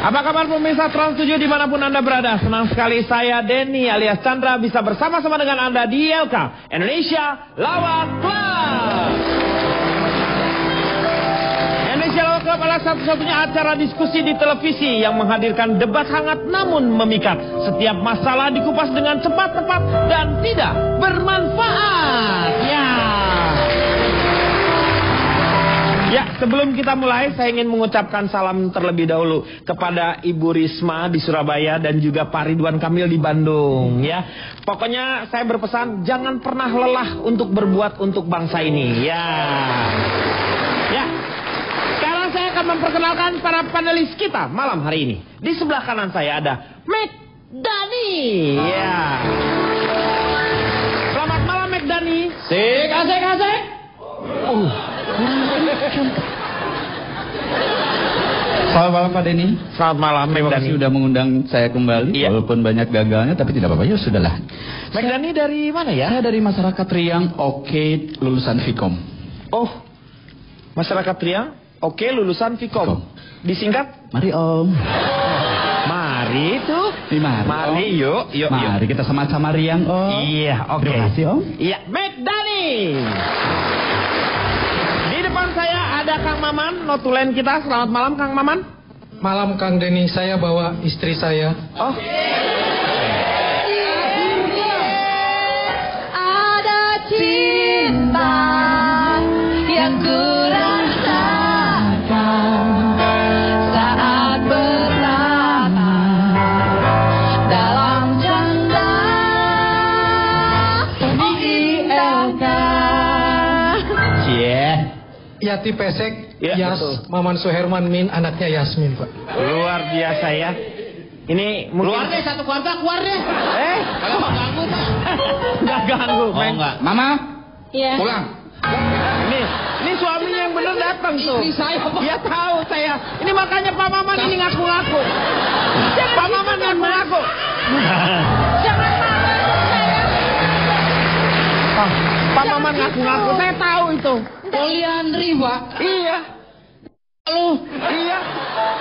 Apa kabar pemirsa Trans 7 dimanapun Anda berada? Senang sekali saya Denny alias Chandra bisa bersama-sama dengan Anda di ILK Indonesia Lawak Club. Indonesia Lawak Club adalah satu-satunya acara diskusi di televisi yang menghadirkan debat hangat namun memikat. Setiap masalah dikupas dengan cepat, tepat, dan tidak bermanfaat. Ya, sebelum kita mulai, saya ingin mengucapkan salam terlebih dahulu kepada Ibu Risma di Surabaya dan juga Pak Ridwan Kamil di Bandung. Ya, pokoknya saya berpesan jangan pernah lelah untuk berbuat untuk bangsa ini. Ya. Sekarang saya akan memperkenalkan para panelis kita malam hari ini. Di sebelah kanan saya ada Meg Dani. Ya. Selamat malam Meg Dani. Asik. Selamat malam Pak Denny. Selamat malam Meg Terima Dani. kasih sudah mengundang saya kembali. Iya. Walaupun banyak gagalnya tapi tidak apa-apa, ya sudahlah. Meg Dani dari mana ya? Saya dari masyarakat Riang, lulusan Vkom. Oh, masyarakat Riang, oke, lulusan Vkom. Disingkat? Mari Om. Mari tuh. Mari yuk. Mari kita sama-sama Riang Om. Iya, oke. Terima kasih Om. Iya, Meg Dani. Di depan saya ada Kang Maman, notulen kita. Selamat malam Kang Maman. Malam Kang Denny, saya bawa istri saya. Oh. Ada cinta yang kurasakan saat bersama dalam canda di ILK. Yati Pesek, Ya, Yas, betul. Maman Suherman Min, anaknya Yasmin, Pak. Luar biasa ya. Ini mungkin... Keluar deh, satu keluarga keluar deh. Kalau nggak ganggu Pak. Nggak ganggu, Oh Meg. enggak. Mama, Iya. pulang. Ini suaminya yang bener datang tuh. Istri saya, Pak. Dia tahu saya. Ini makanya Pak Maman ini ngaku-ngaku. Pak Maman ngaku-ngaku. Jangan marah saya. Pak Maman ngaku-ngaku. Saya tahu itu. Poliandri, Pak. Iya. Lu. Iya.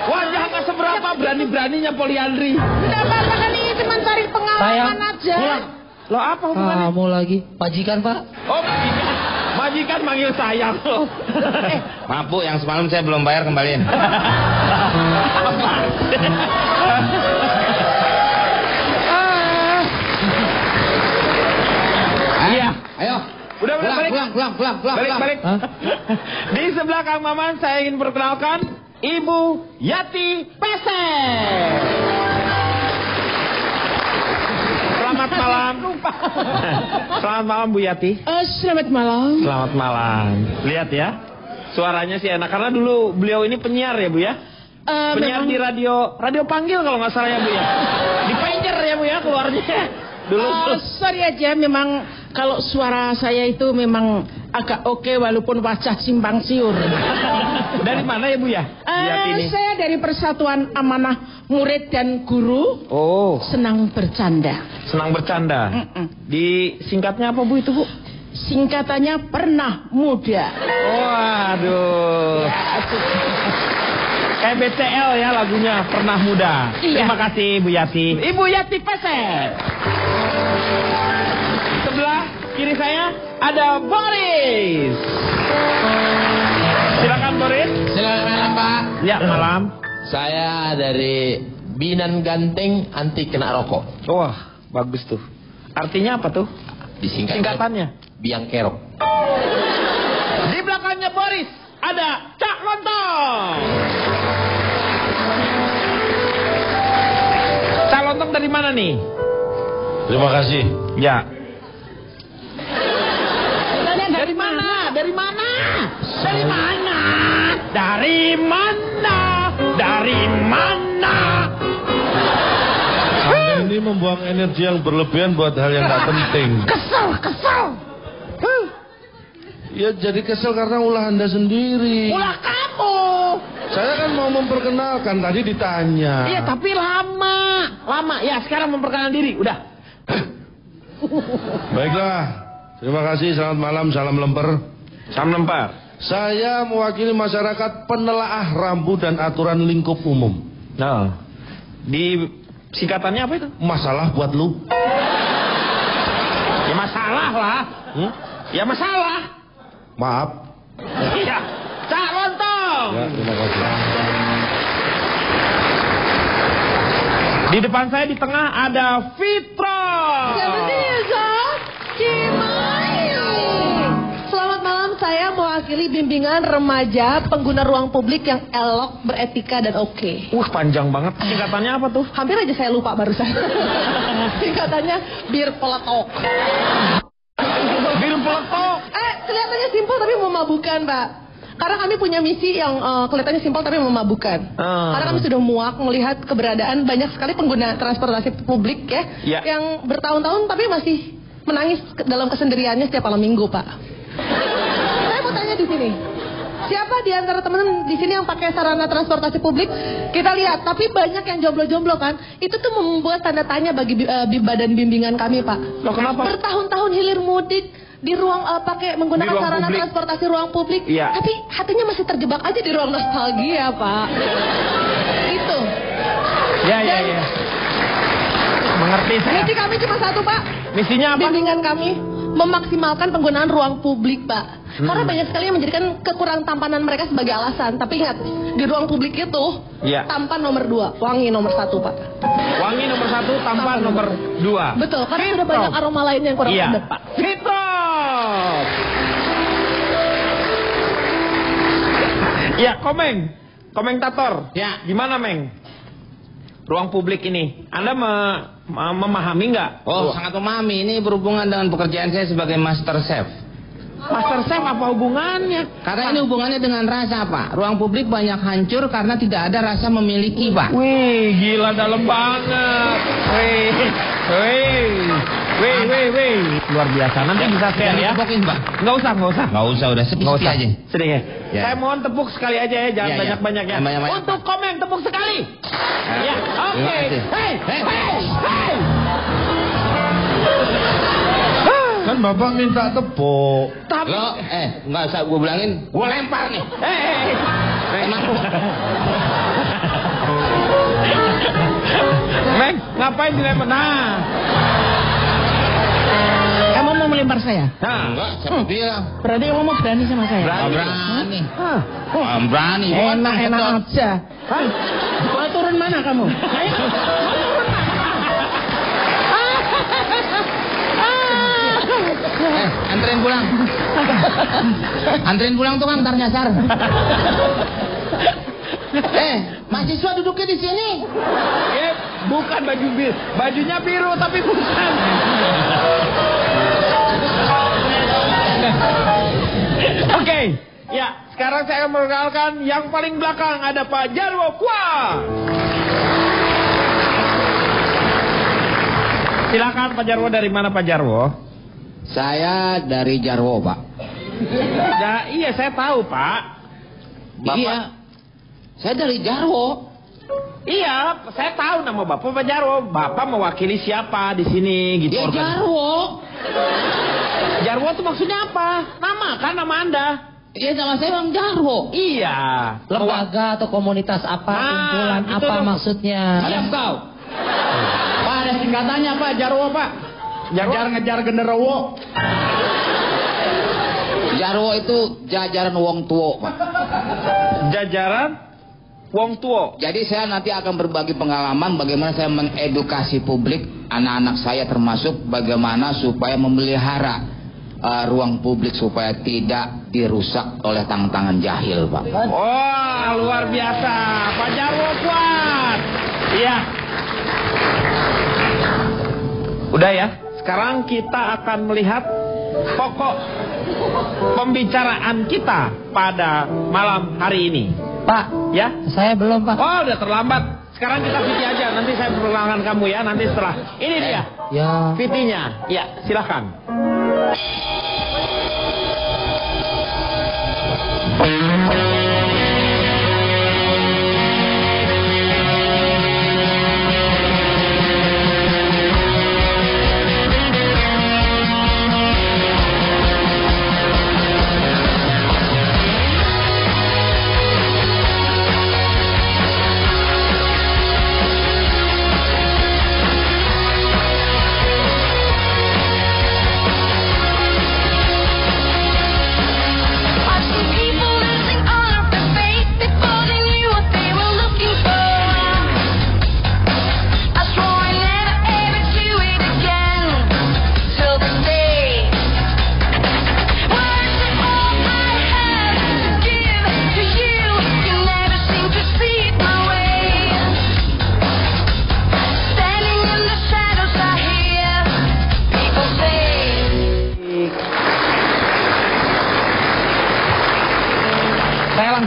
Wajah nggak seberapa, berani-beraninya poliandri. Tidak apa-apa kan ini cuma cari pengalaman aja. Lo apa hubungannya? Kamu lagi majikan, Pak. Oh, majikan manggil sayang lo. Maaf Bu, yang semalam saya belum bayar, kembaliin. Iya. Ayo. Udah balik. Balik. Hah? Di sebelah Kang Maman saya ingin perkenalkan Ibu Yati Pesek. Selamat malam. Selamat malam Bu Yati. Selamat malam. Selamat malam. Lihat ya, suaranya sih enak karena dulu beliau ini penyiar ya Bu ya. Penyiar di radio Panggil kalau nggak salah ya Bu ya. Di Pager ya Bu ya keluarnya. Dulu. Sorry aja, memang kalau suara saya itu memang agak oke walaupun wajah simpang siur. Dari mana ya Bu ya? Yati ini. Saya dari Persatuan Amanah Murid dan Guru. Oh, Senang bercanda. senang bercanda. Di singkatnya apa Bu itu Bu? Singkatannya pernah muda. Waduh. Kayak BCL ya lagunya Pernah Muda. Iya. Terima kasih Bu Yati. Ibu Yati Pesek. Sebelah kiri saya ada Boris. Silakan Boris. Selamat malam, Pak. Ya, malam. Saya dari Binan Ganteng Anti Kena Rokok. Wah, bagus tuh. Artinya apa tuh? Singkatannya. Biang Kerok. Di belakangnya Boris ada Cak Lontong. Cak Lontong dari mana nih? Terima kasih. Ya. Dari mana? Dari mana? Dari mana? Dari mana? Dari mana? Anda ini membuang energi yang berlebihan buat hal yang gak penting. Kesel. Ya jadi kesel karena ulah Anda sendiri. Ulah kamu. Saya kan mau memperkenalkan, tadi ditanya. Iya, tapi lama. Ya, sekarang memperkenalkan diri. Udah. Baiklah. Terima kasih, selamat malam, salam lemper. Salam lemper. Saya mewakili masyarakat penelaah rambu dan aturan lingkup umum. Nah, di singkatannya apa itu? Masalah buat lu. Ya masalah lah. Ya masalah. Maaf. Iya. Cak Lontong. Ya, terima kasih. Di depan saya di tengah ada Fitra. Selamat malam, saya mewakili bimbingan remaja pengguna ruang publik yang elok, beretika dan oke. Wah, panjang banget. Singkatannya apa tuh? Hampir aja saya lupa barusan. Singkatannya Bir Peletok. Bir Peletok. Kelihatannya simpel tapi memabukkan, Pak. Karena kami punya misi yang kelihatannya simpel tapi memabukkan. Karena kami sudah muak melihat keberadaan banyak sekali pengguna transportasi publik ya. Yang bertahun-tahun tapi masih menangis dalam kesendiriannya setiap malam minggu, Pak. Saya mau tanya di sini. Siapa di antara teman-teman di sini yang pakai sarana transportasi publik? Kita lihat, tapi banyak yang jomblo-jomblo kan. Itu tuh membuat tanda tanya bagi badan bimbingan kami, Pak. Loh, kenapa? Bertahun-tahun hilir mudik di ruang pakai menggunakan sarana publik. Transportasi ruang publik, tapi hatinya masih terjebak aja di ruang nostalgia, Pak. Itu. Ya. Mengerti saya. Misi kami cuma satu, Pak. Misinya apa? Bimbingan kami memaksimalkan penggunaan ruang publik, Pak. Karena banyak sekali yang menjadikan kekurang tampanan mereka sebagai alasan. Tapi ingat, di ruang publik itu tampan nomor 2, wangi nomor 1, Pak. Wangi nomor 1, tampan nomor 2. Betul, karena sudah banyak aroma lain yang kurang sedap, Pak. Fitrop. Ya, komentator. Ya. Gimana, Meng? Ruang publik ini, Anda memahami nggak? Oh, sangat memahami. Ini berhubungan dengan pekerjaan saya sebagai master chef. Master chef apa hubungannya? Karena ini hubungannya dengan rasa, Pak. Ruang publik banyak hancur karena tidak ada rasa memiliki, Pak. Wih, gila dalam banget. Wih. Luar biasa. Nanti bisa share ya. Tepukin, Pak. Nggak usah. Nggak usah, udah sepi-sepi aja. Sedikit. Ya. Saya mohon tepuk sekali aja ya, jangan banyak-banyak ya. Banyak-banyak. Untuk komen tepuk sekali. Ya, oke. Hey. Kan Bapak minta tepuk. Lo, nggak usah gue bilangin, gue lempar nih. Meng, ngapain dilempar? Nah. Kamu mau melempar saya? Enggak, siapa bilang? Berarti kamu mau berani sama saya? Berani. Berani. Enak aja. Mau turun mana kamu? Anterin pulang. Anterin pulang tuh kan, ntar nyasar. Mahasiswa duduknya di sini. Bukan baju biru, bajunya biru tapi bukan. Oke, ya sekarang saya memperkenalkan yang paling belakang ada Pak Jarwo Kuah. Silakan Pak Jarwo, dari mana Pak Jarwo? Saya dari Jarwo, Pak. Iya, saya tahu Pak. Bapak... Iya, saya dari Jarwo. Iya, saya tahu nama Bapak Pak Jarwo. Bapak mewakili siapa di sini gitu? Ya Jarwo. Jarwo itu maksudnya apa? Nama kan, nama Anda. Iya, nama saya Bang Jarwo. Iya. Lembaga atau komunitas apa? Kumpulan gitu apa dong. maksudnya? Diam kau. Pak, ada singkatannya Pak, Jarwo Pak. Ngejar genderuwo. Jarwo itu jajaran wong tuo, Pak. Jajaran wong tuo. Jadi saya nanti akan berbagi pengalaman bagaimana saya mengedukasi publik, anak-anak saya termasuk bagaimana supaya memelihara ruang publik supaya tidak dirusak oleh tangan-tangan jahil, Pak. Wah, luar biasa. Pak Jarwo kuat. Iya. Udah ya. Sekarang kita akan melihat pokok pembicaraan kita pada malam hari ini. Pak, Ya? saya belum Pak. Oh, udah terlambat. Sekarang kita VT aja. Nanti saya perkenalkan kamu ya. Nanti setelah. Ini dia. Ya. VT-nya. Ya, silakan.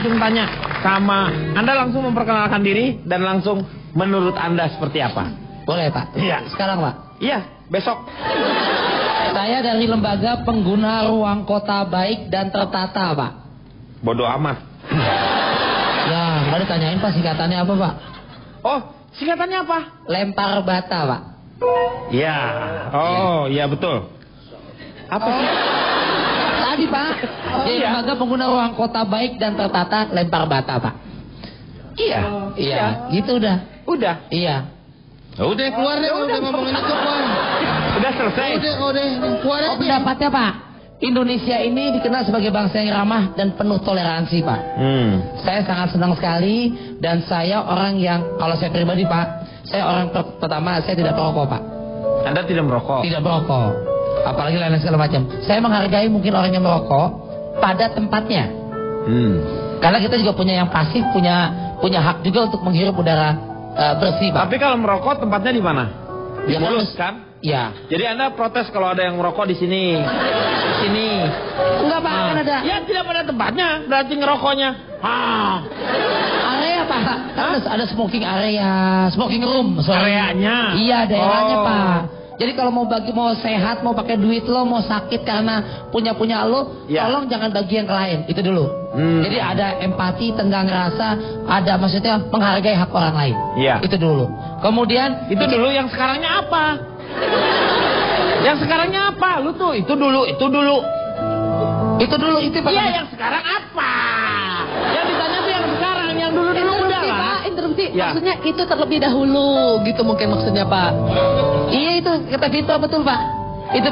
langsung tanya sama Anda, langsung memperkenalkan diri dan langsung menurut Anda seperti apa? Boleh Pak? Iya. Sekarang Pak? Iya, besok. Saya dari lembaga pengguna ruang kota baik dan tertata Pak. Bodoh amat. Ya, nggak ditanyain Pak singkatannya apa Pak? Oh, singkatannya apa? Lempar bata Pak. Iya. Oh, iya betul. Apa sih? Tadi Pak, Iya. lembaga pengguna ruang kota baik dan tertata lempar bata Pak. Iya. Iya, gitu udah. Udah. Iya. Udah keluar deh, udah ngomongin itu keluar. Udah selesai. Udah keluar Oh, pendapatnya Pak, Indonesia ini dikenal sebagai bangsa yang ramah dan penuh toleransi Pak. Saya sangat senang sekali dan saya orang yang, kalau saya pribadi Pak, saya orang pertama, saya tidak perokok Pak. Anda tidak merokok? Tidak merokok, apalagi lain-lain segala macam. Saya menghargai mungkin orang yang merokok pada tempatnya. Karena kita juga punya yang pasif, punya hak juga untuk menghirup udara bersih Pak. Tapi kalau merokok tempatnya di mana? Di Ya, mulut harus. kan? Ya. Jadi Anda protes kalau ada yang merokok di sini. Di sini. Enggak Pak, kan ada Ya tidak pada tempatnya, berarti ngerokoknya. area Pak. Ada smoking area, smoking room. Areanya. Iya, daerahnya Oh. Pak. Jadi kalau mau sehat, mau pakai duit lo, mau sakit karena punya lo, Ya. tolong jangan bagi yang lain. Itu dulu. Jadi ada empati, tenggang rasa, ada maksudnya menghargai hak orang lain. Iya. Itu dulu. Kemudian Itu dulu, yang sekarangnya apa? Yang sekarangnya apa? Lu tuh itu dulu. itu Pak. Iya, yang sekarang apa? Yang ditanya tuh yang sekarang, yang dulu udah Interupsi lah. Pak, interupsi. Ya. Maksudnya itu terlebih dahulu gitu mungkin maksudnya Pak. Iya itu kata Vito betul Pak. Itu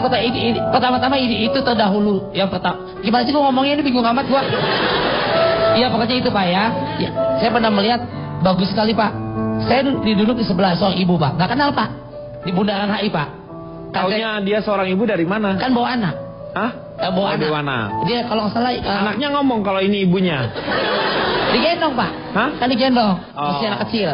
pertama-tama itu terdahulu. Yang pertama. Gimana sih gua ngomongnya ini bingung amat gua. Iya pokoknya itu Pak ya. Ya, saya pernah melihat bagus sekali Pak. Saya duduk di sebelah seorang ibu Pak. Nggak kenal Pak. Di Bundaran HI Pak. Taunya dia seorang ibu dari mana? Kan bawa anak. Hah? Bawa Dari anak. mana? Dia kalau nggak salah Anaknya ngomong kalau ini ibunya. digendong Pak. Hah? Kan digendong. Oh. Masih anak kecil.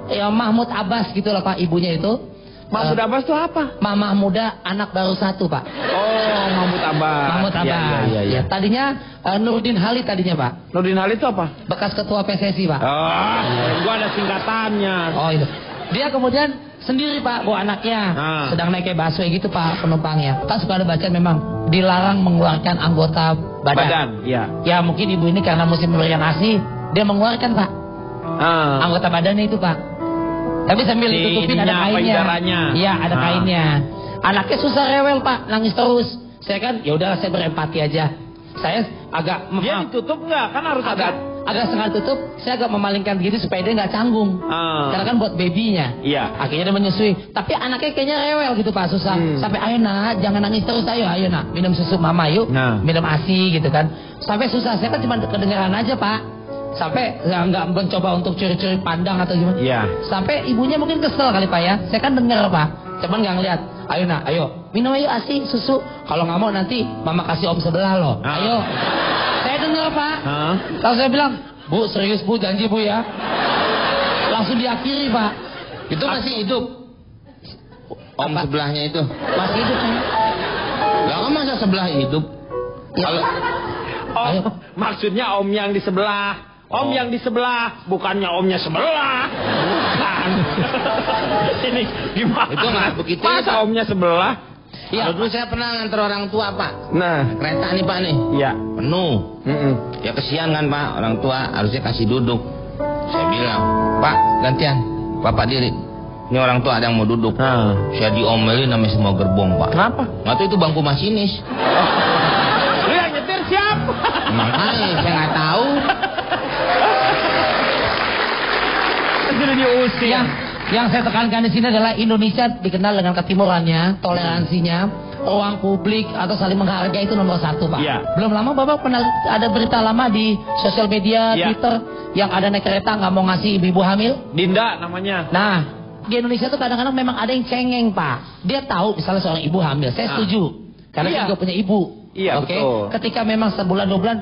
Ya Mahmud Abbas gitu lah Pak ibunya itu. Mahmud Abbas tuh apa? Mama muda anak baru satu Pak. Oh, Mahmud Abbas. Mahmud Abbas. Iya. Ya, tadinya Nurdin Halid tadinya Pak. Nurdin Halid itu apa? Bekas ketua PSSI Pak. Oh, gua ada singkatannya. Oh itu. Dia kemudian sendiri Pak bawa anaknya. Sedang naik kayak busway gitu Pak penumpangnya. Kan suka ada bacaan memang dilarang mengeluarkan anggota badan. Iya. Ya mungkin ibu ini karena musim pemberian ASI dia mengeluarkan Pak. Anggota badannya itu Pak. Tapi sambil ditutupin ada kainnya. Iya ada kainnya. Anaknya susah rewel Pak, nangis terus. Saya kan ya udahlah saya berempati aja. Saya agak Dia ditutup nggak? Kan harus agak sengaja tutup. Saya agak memalingkan begitu supaya dia nggak canggung. Karena kan buat babynya. Iya. Akhirnya dia menyusui. Tapi anaknya kayaknya rewel gitu Pak, susah. Sampai ayo nak, jangan nangis terus, ayo nak, minum susu mama yuk, minum ASI gitu kan. Sampai susah. Saya kan cuma kedengeran aja Pak. Sampai nggak mencoba untuk curi-curi pandang atau gimana. Iya. Sampai ibunya mungkin kesel kali Pak ya. Saya kan denger Pak. Cuman nggak ngeliat. Ayo nak, ayo minum ayo ASI susu. Kalau nggak mau nanti mama kasih om sebelah loh. Ayo. Saya denger Pak. Lalu saya bilang, Bu serius Bu, janji Bu ya. Langsung diakhiri Pak. Itu masih hidup. Om sebelahnya itu. Masih hidup kan? Lah kan masa sebelah hidup? Ya. Kalau maksudnya om yang di sebelah. Om yang di sebelah, bukannya omnya sebelah. Bukan. Ini gimana? Itu nggak begitu. Masa omnya sebelah? Kalau dulu saya pernah nganter orang tua Pak. Nah, Kereta nih Pak nih. Iya. Penuh. Ya kesian kan Pak, orang tua harusnya kasih duduk. Saya bilang, Pak gantian, Bapak diri. Ini orang tua ada yang mau duduk. Saya diomelin namanya semua gerbong Pak. Kenapa? Nggak tahu itu bangku masinis. Lu yang nyetir siapa? Makanya saya nggak tahu. Sudah diusir. Yang saya tekankan di sini adalah Indonesia dikenal dengan ketimurannya, toleransinya, ruang publik atau saling menghargai itu nomor satu Pak. Iya. Belum lama Bapak pernah ada berita lama di sosial media, Twitter, yang ada naik kereta nggak mau ngasih ibu-ibu hamil. Dinda namanya. Nah, di Indonesia tuh kadang-kadang memang ada yang cengeng Pak. Dia tahu misalnya seorang ibu hamil, saya setuju. Karena dia juga punya ibu. Iya, betul. Ketika memang sebulan 2 bulan,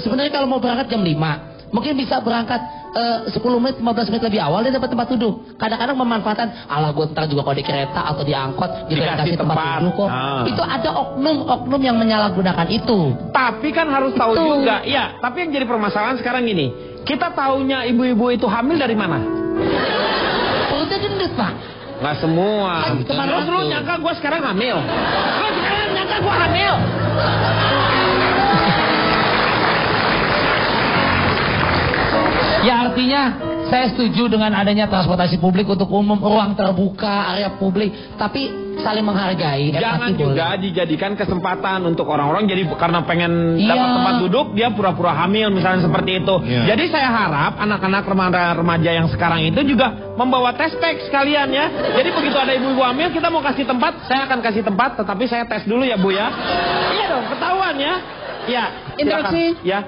sebenarnya kalau mau berangkat jam 5, Mungkin bisa berangkat 10 menit, 15 menit lebih awal dia dapat tempat duduk. Kadang-kadang memanfaatkan, ala gue ntar juga kalau di kereta atau di angkot juga dikasih tempat duduk kok. Itu ada oknum-oknum yang menyalahgunakan itu. Tapi kan harus tahu juga, ya. Tapi yang jadi permasalahan sekarang gini, kita taunya ibu-ibu itu hamil dari mana? Perutnya gendut, Pak. Nggak semua. Terus lu nyangka gue sekarang hamil? Lu sekarang nyangka gue hamil? Ya artinya saya setuju dengan adanya transportasi publik untuk umum, ruang terbuka, area publik, tapi saling menghargai. Jangan juga dijadikan kesempatan untuk orang-orang jadi karena pengen dapat tempat duduk dia pura-pura hamil misalnya seperti itu. Jadi saya harap anak-anak remaja yang sekarang itu juga membawa test pack sekalian ya. Jadi begitu ada ibu-ibu hamil kita mau kasih tempat, saya akan kasih tempat, tetapi saya tes dulu ya Bu ya. Iya dong, ketahuan ya. Ya, instruksi. Ya,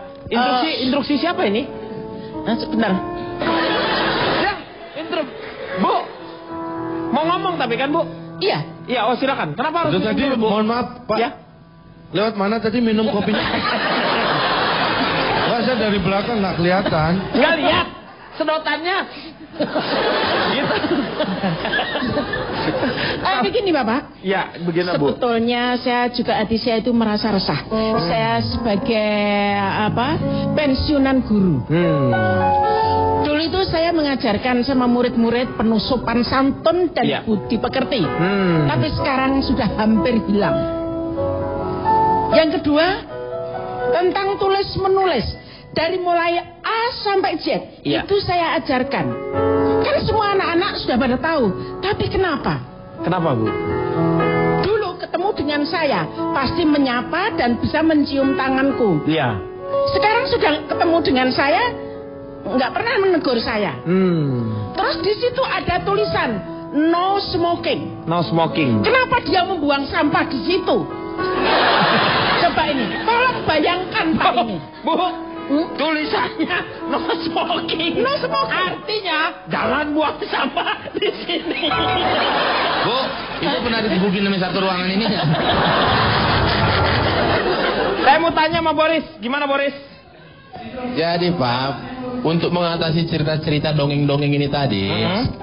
instruksi siapa ini? Sebentar. Ya, Bu. Mau ngomong tapi kan, Bu? Iya. Iya, oh silakan. Kenapa harus tadi Bu? Mohon maaf, Pak. Ya. Lewat mana tadi minum kopinya? Wah, saya dari belakang nggak kelihatan. Nggak lihat. Sedotannya. Gitu. Begini Bapak. Ya, begini Bu. Sebetulnya saya juga hati saya itu merasa resah. Saya sebagai pensiunan guru. Dulu itu saya mengajarkan sama murid-murid penuh sopan santun dan budi pekerti. Tapi sekarang sudah hampir hilang. Yang kedua, tentang tulis menulis. Dari mulai A sampai Z, itu saya ajarkan. Kan semua anak-anak sudah pada tahu. Tapi kenapa? Kenapa Bu? Dulu ketemu dengan saya, pasti menyapa dan bisa mencium tanganku. Iya. Sekarang sudah ketemu dengan saya, nggak pernah menegur saya. Terus di situ ada tulisan no smoking. No smoking. Kenapa dia membuang sampah di situ? Coba ini, tolong bayangkan Pak ini. Bu, tulisannya no smoking. No smoking. Artinya jangan buang sampah di sini. Bu, itu pernah digebukin sama satu ruangan ini ya? Saya mau tanya sama Boris, gimana Boris? Jadi Pak, untuk mengatasi cerita-cerita dongeng-dongeng ini tadi,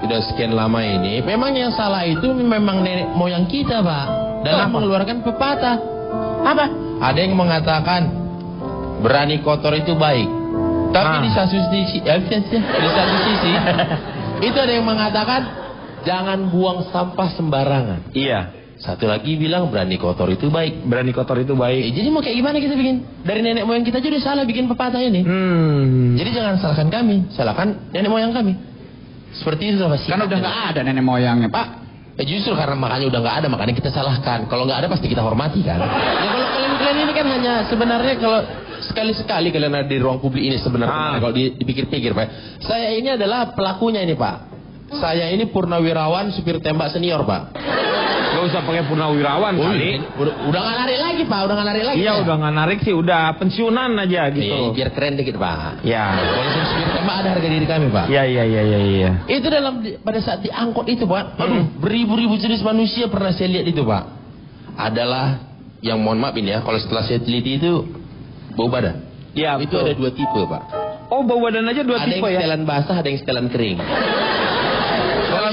sudah sekian lama ini, memang yang salah itu memang nenek moyang kita Pak, dalam mengeluarkan pepatah. Apa? Ada yang mengatakan berani kotor itu baik, tapi di satu sisi, itu ada yang mengatakan jangan buang sampah sembarangan. Iya. Satu lagi bilang berani kotor itu baik. Berani kotor itu baik. Jadi mau kayak gimana kita bikin? Dari nenek moyang kita juga salah bikin pepatah ini. Jadi jangan salahkan kami, salahkan nenek moyang kami. Seperti itu Pak. Kan udah nggak ada nenek moyangnya Pak. Justru karena makanya udah nggak ada, makanya kita salahkan. Kalau nggak ada pasti kita hormati kan. Ya kalau kalian ini kan hanya sebenarnya kalau sekali-sekali kalian ada di ruang publik ini sebenarnya kalau dipikir-pikir Pak. Saya ini adalah pelakunya ini Pak. Saya ini purnawirawan supir tembak senior Pak. Gak usah pakai purnawirawan kali. Udah nggak narik lagi Pak, udah nggak narik lagi. Iya udah nggak narik sih, udah pensiunan aja gitu. Biar keren dikit Pak. Ya. Walaupun supir tembak ada harga diri kami Pak. Iya. Itu pada saat diangkut itu Pak, beribu-ribu jenis manusia pernah saya lihat itu Pak. Adalah yang mohon maaf ini ya, kalau setelah saya teliti itu bau badan. Iya. Itu ada 2 tipe Pak. Oh bau badan aja 2 tipe ya? Ada yang setelan basah, ada yang setelan kering.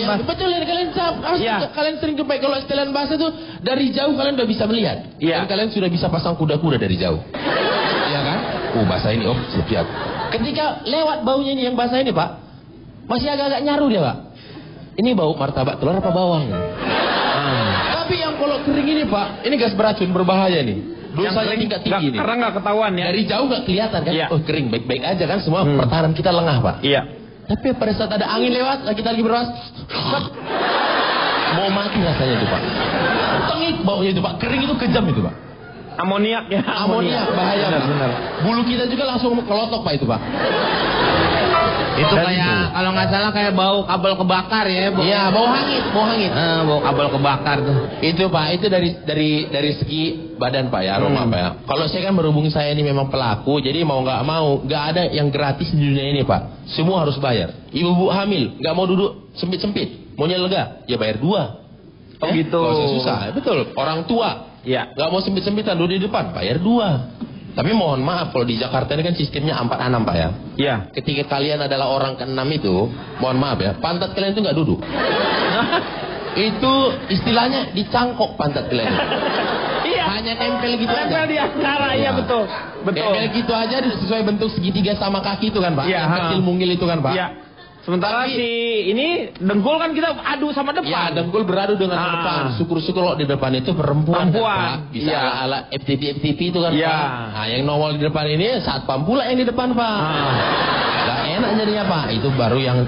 Betul ya, kalian sering jumpai kalau setelan basah tuh dari jauh kalian udah bisa melihat. Dan kalian sudah bisa pasang kuda-kuda dari jauh. Iya kan? Basah ini siap. Ketika lewat baunya ini yang basah ini Pak, masih agak-agak nyaru dia Pak. Ini bau martabak telur apa bawang? Tapi yang kalau kering ini Pak, ini gas beracun berbahaya nih. Dosanya tingkat tinggi nih. Karena nggak ketahuan ya. Dari jauh nggak kelihatan kan? Kering baik-baik aja kan, semua pertahanan kita lengah Pak. Iya. Tapi pada saat ada angin lewat, kita lagi berwas, mau mati rasanya itu Pak. Tengik baunya itu Pak, kering itu kejam itu Pak. Amoniak ya. Amoniak bahaya Pak. Benar. Bulu kita juga langsung kelotok Pak itu Pak. Itu kayak kalau nggak salah kayak bau kabel kebakar ya. Iya, bau hangit. Bau kabel kebakar tuh. Itu Pak, itu dari segi badan Pak ya, aroma Pak ya. Kalau saya kan berhubung saya ini memang pelaku, jadi mau nggak ada yang gratis di dunia ini Pak. Semua harus bayar. Ibu-ibu hamil nggak mau duduk sempit-sempit, maunya lega, ya bayar 2. Oh gitu. Gak usah susah, betul. Orang tua, nggak mau sempit-sempitan duduk di depan, bayar 2. Tapi mohon maaf, kalau di Jakarta ini kan sistemnya 4-6 Pak ya. Iya. Ketika kalian adalah orang ke-6 itu, mohon maaf ya, pantat kalian itu nggak duduk. Itu istilahnya dicangkok pantat kalian. Iya. Hanya nempel gitu aja. Nempel di antara, iya betul. Betul. Nempel gitu aja sesuai bentuk segitiga sama kaki itu kan Pak. Iya. Yang kecil mungil itu kan Pak. Iya. Sementara si ini dengkul kan kita adu sama depan. Ya, dengkul beradu dengan depan. Syukur-syukur kalau di depan itu perempuan. Kan, Pak? Bisa ala FTP itu kan Pak. Nah, yang nongol di depan ini satpam pula yang di depan Pak. Gak enak jadinya Pak. Itu baru yang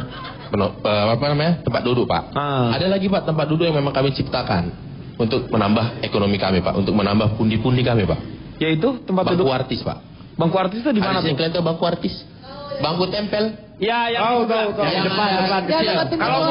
tempat duduk Pak. Ada lagi Pak tempat duduk yang memang kami ciptakan untuk menambah ekonomi kami Pak, untuk menambah pundi-pundi kami Pak. Yaitu tempat bangku duduk artis Pak. Bangku artis itu di mana tuh? Kalian tahu bangku artis? Bangku tempel. Ya, yang yang depan kecil. Kalau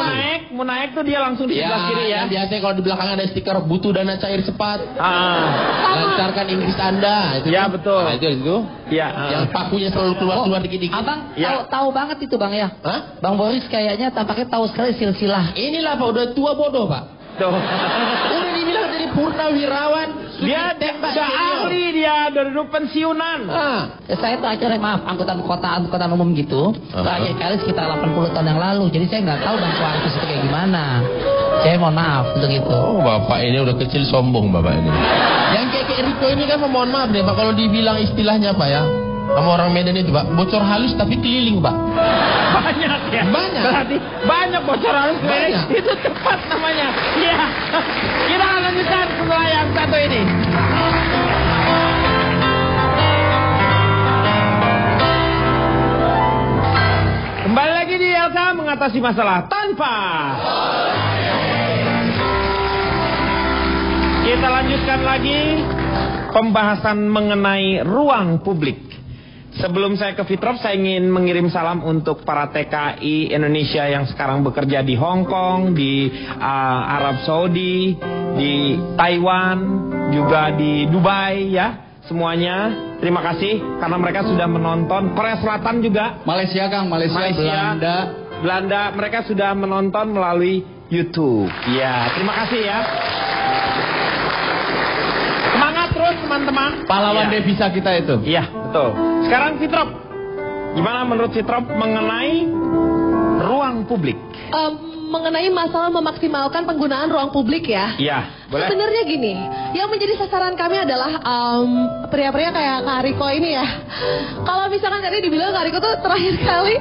mau naik tuh dia langsung di sebelah kiri ya. Yang biasanya kalau di belakang ada stiker butuh dana cair cepat. Lancarkan Inggris Anda. Itu ya betul. Nah, itu. Ya. Yang pakunya selalu keluar dikit-dikit. Abang tahu banget itu Bang ya. Hah? Bang Boris kayaknya tampaknya tahu sekali silsilah. Inilah Pak udah tua bodoh Pak. Tuh. Udah dibilang jadi purnawirawan. Dia udah ahli, dia udah duduk pensiunan. Saya terakhir maaf angkutan umum gitu. Terakhir kali sekitar 80 tahun yang lalu. Jadi saya nggak tahu bangku artis itu kayak gimana. Saya mohon maaf untuk itu. Oh, Bapak ini udah kecil sombong Bapak ini. Yang kayak Riko ini kan mohon maaf deh Pak kalau dibilang istilahnya Pak ya. Sama orang Medan itu Pak, bocor halus tapi keliling Pak. Banyak ya? Banyak. Berarti banyak bocor halus keliling. Itu tepat namanya. Iya. Kita lanjutkan setelah yang satu ini. Kembali lagi di Elsa mengatasi masalah tanpa. Kita lanjutkan lagi pembahasan mengenai ruang publik. Sebelum saya ke Fitrop, saya ingin mengirim salam untuk para TKI Indonesia yang sekarang bekerja di Hong Kong, di Arab Saudi, di Taiwan, juga di Dubai ya. Semuanya terima kasih karena mereka sudah menonton. Korea Selatan juga. Malaysia Kang, Malaysia, Belanda mereka sudah menonton melalui YouTube. Ya, terima kasih ya. Semangat terus teman-teman. Pahlawan devisa kita itu. Iya, betul. Sekarang Fitrop, gimana menurut Fitrop mengenai ruang publik? Mengenai masalah memaksimalkan penggunaan ruang publik ya. Iya, boleh. Sebenarnya gini, yang menjadi sasaran kami adalah pria-pria kayak Kak Riko ini ya. Kalau misalkan tadi dibilang Kak Riko tuh terakhir kali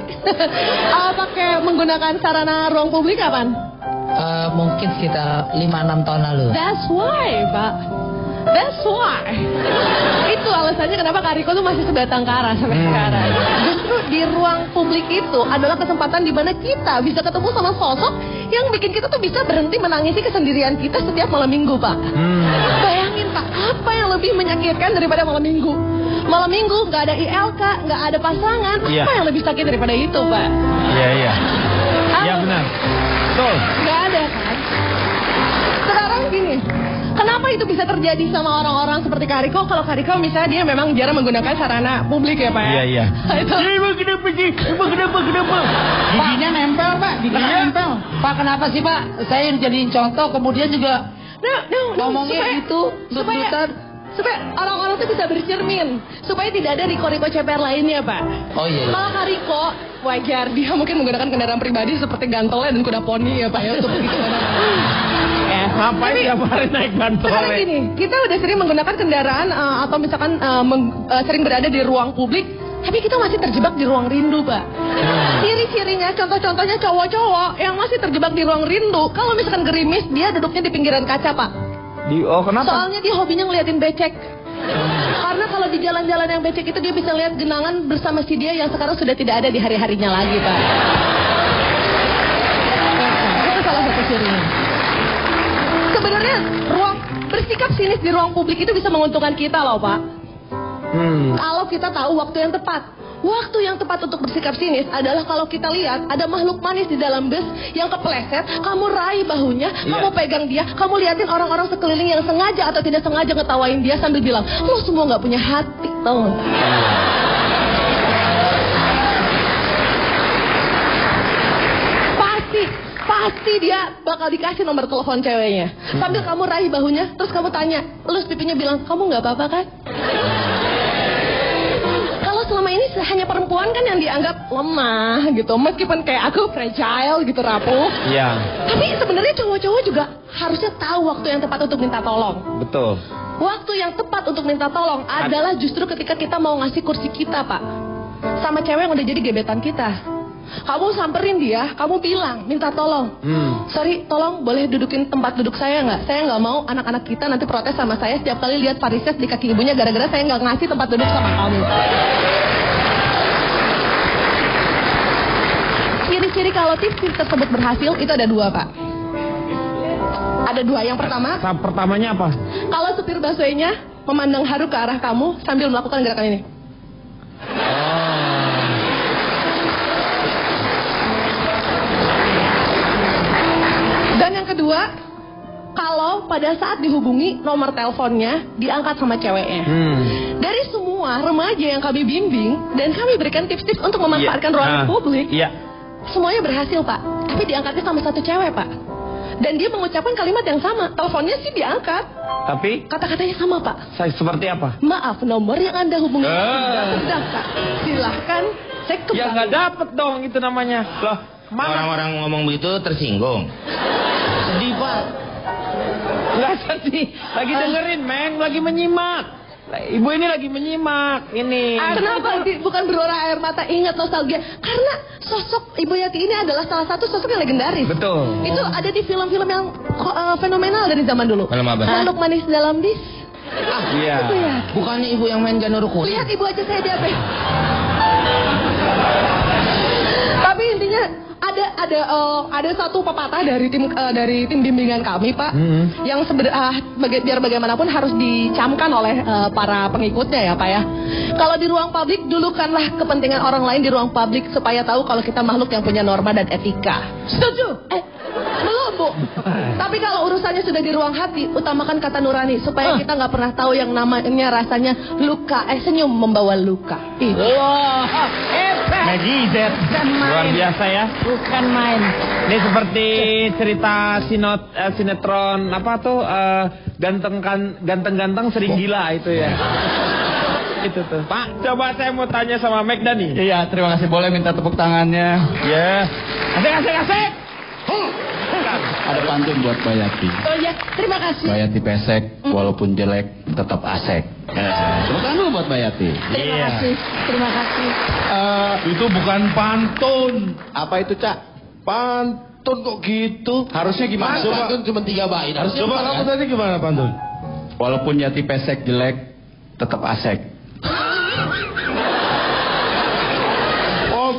pakai menggunakan sarana ruang publik kapan? Mungkin sekitar 5-6 tahun lalu. That's why, Pak. That's why. Itu alasannya kenapa Kak Riko tuh masih sebatang kara sampai sekarang. Justru di ruang publik itu adalah kesempatan di mana kita bisa ketemu sama sosok yang bikin kita tuh bisa berhenti menangisi kesendirian kita setiap malam minggu, Pak. Bayangin, Pak, apa yang lebih menyakitkan daripada malam minggu? Malam minggu nggak ada ILK, nggak ada pasangan. Apa yang lebih sakit daripada itu, Pak? Iya. Iya benar. Betul. Nggak ada kan? Sekarang gini. Kenapa itu bisa terjadi sama orang-orang seperti Kak Riko? Kalau Kak Riko misalnya dia memang jarang menggunakan sarana publik ya Pak ya? Iya. Itu. Kenapa? Giginya nempel Pak, nempel. Pak kenapa sih Pak? Saya jadiin contoh kemudian juga ngomongnya gitu, supaya orang-orang tuh bisa bercermin, supaya tidak ada Riko-Riko CPR lainnya Pak. Oh iya. Kalau Kak Riko wajar dia mungkin menggunakan kendaraan pribadi seperti gantolnya dan kuda poni ya Pak ya untuk pergi kemana-mana. Ngapain tiap hari naik gantolnya? Sekarang gini, kita udah sering menggunakan kendaraan atau misalkan sering berada di ruang publik, tapi kita masih terjebak di ruang rindu, Pak. Ciri-cirinya, contoh-contohnya cowok-cowok yang masih terjebak di ruang rindu. Kalau misalkan gerimis, dia duduknya di pinggiran kaca, Pak. Kenapa? Soalnya dia hobinya ngeliatin becek. Karena kalau di jalan-jalan yang becek itu dia bisa lihat genangan bersama si dia yang sekarang sudah tidak ada di hari-harinya lagi, Pak. Itu salah satu cirinya. Sebenarnya bersikap sinis di ruang publik itu bisa menguntungkan kita loh Pak. Kalau kita tahu waktu yang tepat. Waktu yang tepat untuk bersikap sinis adalah kalau kita lihat ada makhluk manis di dalam bus yang kepleset, kamu raih bahunya, kamu pegang dia, kamu liatin orang-orang sekeliling yang sengaja atau tidak sengaja ngetawain dia sambil bilang, lu semua nggak punya hati, tau nggak? Pasti dia bakal dikasih nomor telepon ceweknya. Sambil kamu raih bahunya, terus kamu tanya, terus pipinya bilang, kamu nggak apa-apa kan? ini hanya perempuan kan yang dianggap lemah gitu. Meskipun kayak aku fragile gitu, rapuh. Iya. Tapi sebenarnya cowok-cowok juga harusnya tahu waktu yang tepat untuk minta tolong. Betul. Waktu yang tepat untuk minta tolong adalah justru ketika kita mau ngasih kursi kita, Pak. Sama cewek yang udah jadi gebetan kita. Kamu samperin dia, kamu bilang, minta tolong. Sorry, tolong boleh dudukin tempat duduk saya nggak? Saya nggak mau anak-anak kita nanti protes sama saya setiap kali lihat varises di kaki ibunya gara-gara saya nggak ngasih tempat duduk sama kamu. Ciri-ciri kalau tips tersebut berhasil itu ada 2, Pak. Ada 2. Yang Pertamanya apa? Kalau supir busway-nya memandang haru ke arah kamu sambil melakukan gerakan ini. Dan yang kedua, kalau pada saat dihubungi nomor teleponnya diangkat sama ceweknya. Dari semua remaja yang kami bimbing dan kami berikan tips-tips untuk memanfaatkan ruang publik, semuanya berhasil, Pak. Tapi diangkatnya sama satu cewek, Pak. Dan dia mengucapkan kalimat yang sama. Teleponnya sih diangkat, tapi kata-katanya sama, Pak. Seperti apa? Maaf, nomor yang Anda hubungi tidak terdaftar. Silahkan cek kembali. Ya nggak dapet dong itu namanya. Loh, orang-orang ngomong begitu tersinggung. Sedih, Pak. Nggak sedih. Lagi dengerin, Meng. Lagi menyimak. Ibu ini lagi menyimak. Ini. Kenapa bukan berwarna air mata ingat nostalgia? Karena sosok Ibu Yati ini adalah salah satu sosok yang legendaris. Betul. Itu ada di film-film yang fenomenal dari zaman dulu. Film apa? Manuk Manis Dalam Bis. Iya. Bukannya ibu yang main Janur Kuning? Lihat ibu aja saya di HP. Tapi intinya ada satu pepatah dari tim bimbingan kami, Pak, yang biar bagaimanapun harus dicamkan oleh para pengikutnya ya, Pak ya. Kalau di ruang publik, dulukanlah kepentingan orang lain di ruang publik supaya tahu kalau kita makhluk yang punya norma dan etika. Setuju? Belum, Bu. Tapi kalau urusannya sudah di ruang hati, utamakan kata nurani supaya kita nggak pernah tahu yang namanya rasanya luka. Senyum membawa luka. Wah, Maggie Z. Luar biasa ya. Bukan main. Ini seperti cerita sinetron apa tuh ganteng-ganteng sering gila itu ya. Itu tuh. Pak, coba saya mau tanya sama Megda nih. Iya, terima kasih. Boleh minta tepuk tangannya? Ya. Asik. Ada pantun buat Mbak Yati. Oh ya, terima kasih. Mbak Yati pesek, walaupun jelek, tetap asek. Tepuk tangan dulu buat Mbak Yati. Terima kasih. Itu bukan pantun. Apa itu, Cak? Pantun kok gitu? Harusnya gimana? Pantun cuma 3 bait. Harusnya Coba kamu tadi gimana pantun? Walaupun Yati pesek, jelek, tetap asek. Oh,